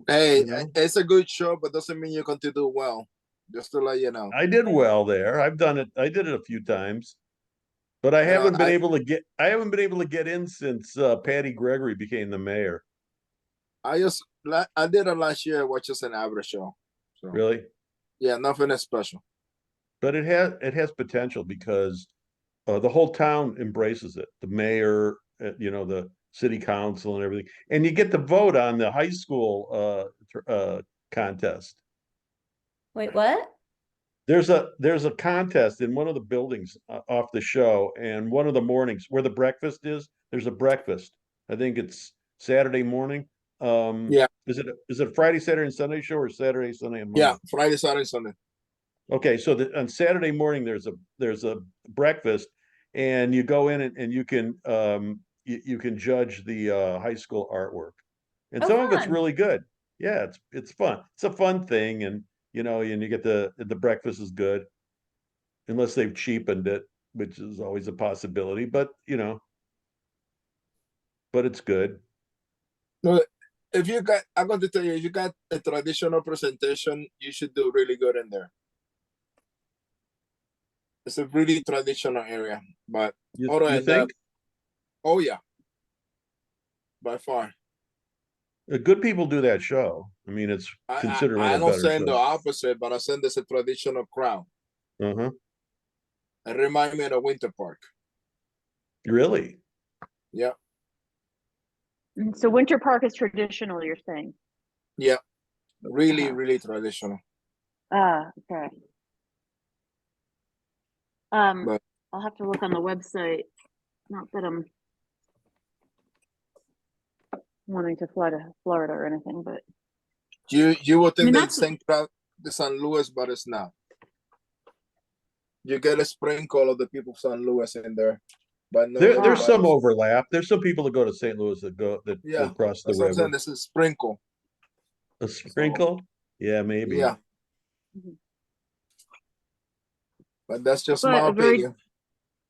B: Hey,
F: You know?
B: it's a good show, but doesn't mean you're going to do well. Just to let you know.
F: I did well there. I've done it. I did it a few times, but I
B: You know,
F: haven't been able to get. I haven't been able to get in since Patty Gregory became the mayor.
B: I did it last year, which is an average show. So
F: Really,
B: yeah, nothing is special.
F: but it has potential because the whole town embraces it. The mayor, the city council and everything, and you get to vote on the high school contest.
H: Wait, what?
F: There's a contest in one of the buildings off the show, and one of the mornings where the breakfast is, there's a breakfast. I think it's Saturday morning.
B: Yeah.
F: Is it Friday, Saturday, and Sunday show or Saturday, Sunday, and Monday?
B: Yeah, Friday, Saturday, Sunday.
F: Okay, so on Saturday morning there's a breakfast, and you go in and you can you can judge the high school artwork, and
H: Oh,
F: some of it's
H: fun.
F: really good. Yeah, it's fun. It's a fun thing, and and you get the breakfast is good, unless they've cheapened it, which is always a possibility. But but it's good.
B: No, if you got, I'm going to tell you, if you got a traditional presentation, you should do really good in there. It's a really traditional area, but
F: You
B: other than that,
F: think?
B: oh yeah, by far.
F: Good people do that show. I mean, it's considered one
B: I
F: of the
B: don't
F: better
B: saying the
F: shows.
B: opposite, but I saying there's a traditional crowd.
F: Uh-huh.
B: It reminds me of the Winter Park.
F: Really?
B: Yeah,
A: So Winter Park is traditional, you're saying?
B: yeah, really,
A: Uh-huh.
B: really traditional.
A: Ah, okay.
B: But
A: I'll have to look on the website. Not that I'm wanting to fly to Florida or anything, but
B: you would think
A: mean,
B: the
A: that's-
B: same crowd, the San Luis, but it's not. You get a sprinkle of the people of San Luis in there, but no,
F: There's some
B: everybody's-
F: overlap. There's some people that go to St. Louis that go
B: Yeah,
F: cross the
B: that's what I'm saying.
F: river.
B: This is sprinkle.
F: A sprinkle? Yeah, maybe.
B: Yeah, but that's just
A: But
B: my
A: a very-
B: opinion.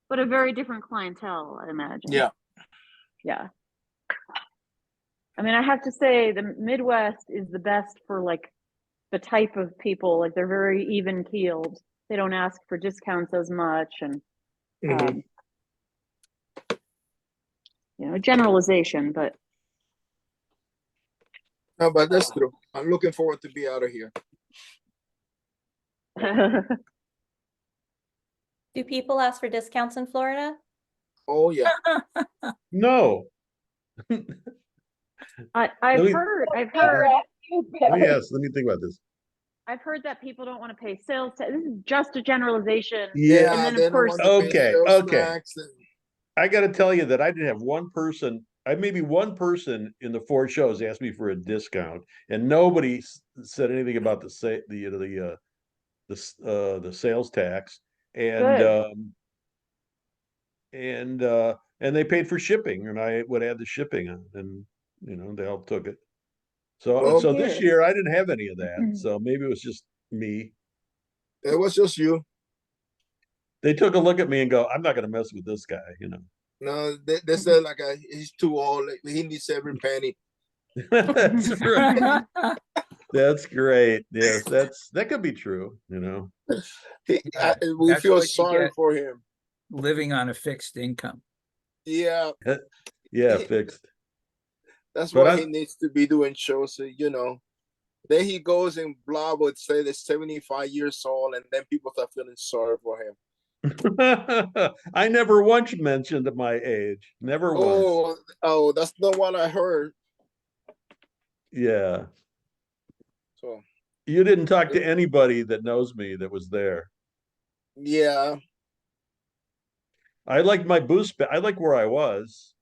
A: but a very different clientele, I imagine.
B: Yeah,
A: Yeah. I mean, I have to say the Midwest is the best for like the type of people, like they're very even keeled. They don't ask for discounts as much and
B: Mhm.
A: generalization, but
B: No, but that's true. I'm looking forward to be out of here.
H: Do people ask for discounts in Florida?
B: Oh yeah,
F: No.
A: I've
F: Let me-
A: heard
F: Let me think about this.
A: I've heard that people don't want to pay sales tax. This is just a generalization.
F: Yeah.
A: And then, of
B: they don't
A: course-
B: want to pay
F: Okay,
B: sales
F: okay.
B: tax and-
F: I got to tell you that I didn't have one person. I maybe one person in the 4 shows asked me for a discount, and nobody said anything about the sales tax, and
A: Good.
F: and they paid for shipping, and I would add the shipping on, and they all took it. So
B: Well,
F: so this
A: Here.
F: year I didn't have any of that. So maybe it was just me.
B: it was just you.
F: They took a look at me and go, "I'm not going to mess with this guy,"
B: No, they said like he's too old. Like, he needs every penny.
F: That's right. That's great. Yes, that could be true.
B: We
G: That's
B: feel
G: what you
B: sorry
G: get.
B: for him.
G: Living on a fixed income.
B: Yeah,
F: Yeah, fixed.
B: that's
F: But
B: why he needs to be doing shows. Then he goes and blah would say they're 75 years old, and then people start feeling sorry for him.
F: I never once mentioned my age. Never once.
B: Oh, that's not what I heard.
F: Yeah.
B: So
F: You didn't talk to anybody that knows me that was there.
B: yeah,
F: I liked my boost. I like where I was,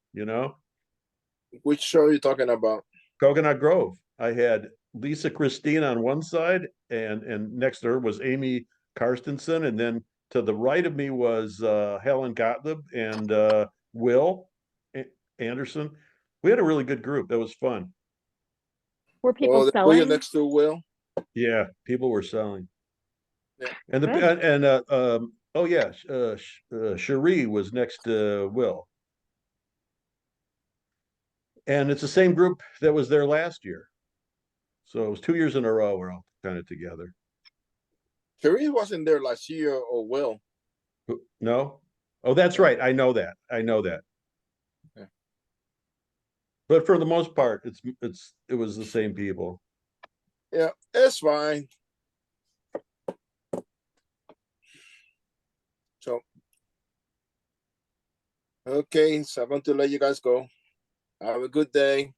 B: which show are you talking about?
F: Coconut Grove. I had Lisa Christine on one side, and next to her was Amy Karstensen, and then to the right of me was Helen Gottlieb and Will Anderson. We had a really good group. That was fun.
A: Were people
B: Were you
A: selling?
B: next to Will?
F: Yeah, people were selling.
B: Yeah.
F: And Cherie was next to Will. And it's the same group that was there last year. So it was 2 years in a row we're all kind of together.
B: Cherise wasn't there last year, or Will.
F: No? Oh, that's right. I know that. I know that.
B: Yeah.
F: But for the most part, it was the same people.
B: Yeah, it's fine. So, okay, so I'm going to let you guys go. Have a good day.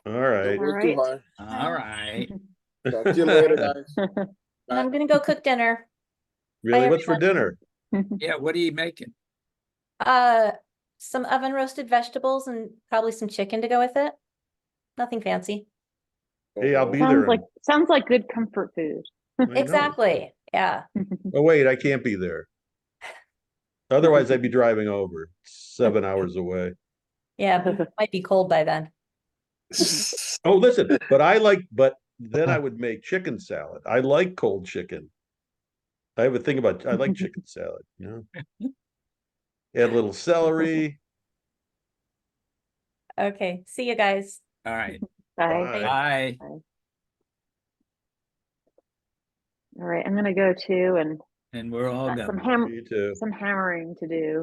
F: All
B: Don't
F: right.
B: work too hard.
G: All right.
B: Talk to you later, guys.
H: And I'm gonna go cook dinner.
F: Really?
H: Bye,
F: What's for dinner?
G: Yeah, what are you making?
H: Some oven roasted vegetables and probably some chicken to go with it. Nothing fancy.
F: Hey, I'll be
A: Sounds
F: there.
A: like good comfort food.
F: I know.
H: Exactly. Yeah.
F: Oh, wait, I can't be there. Otherwise, I'd be driving over 7 hours away.
H: Yeah, but it might be cold by then.
F: Oh, listen, but then I would make chicken salad. I like cold chicken. I have a thing about, I like chicken salad, you know? Add a little celery.
H: Okay. See you guys.
G: All right.
A: Bye.
G: Bye.
A: All right, I'm gonna go too, and
G: And we're all
A: got
G: done.
A: some
F: You too.
A: some hammering to do.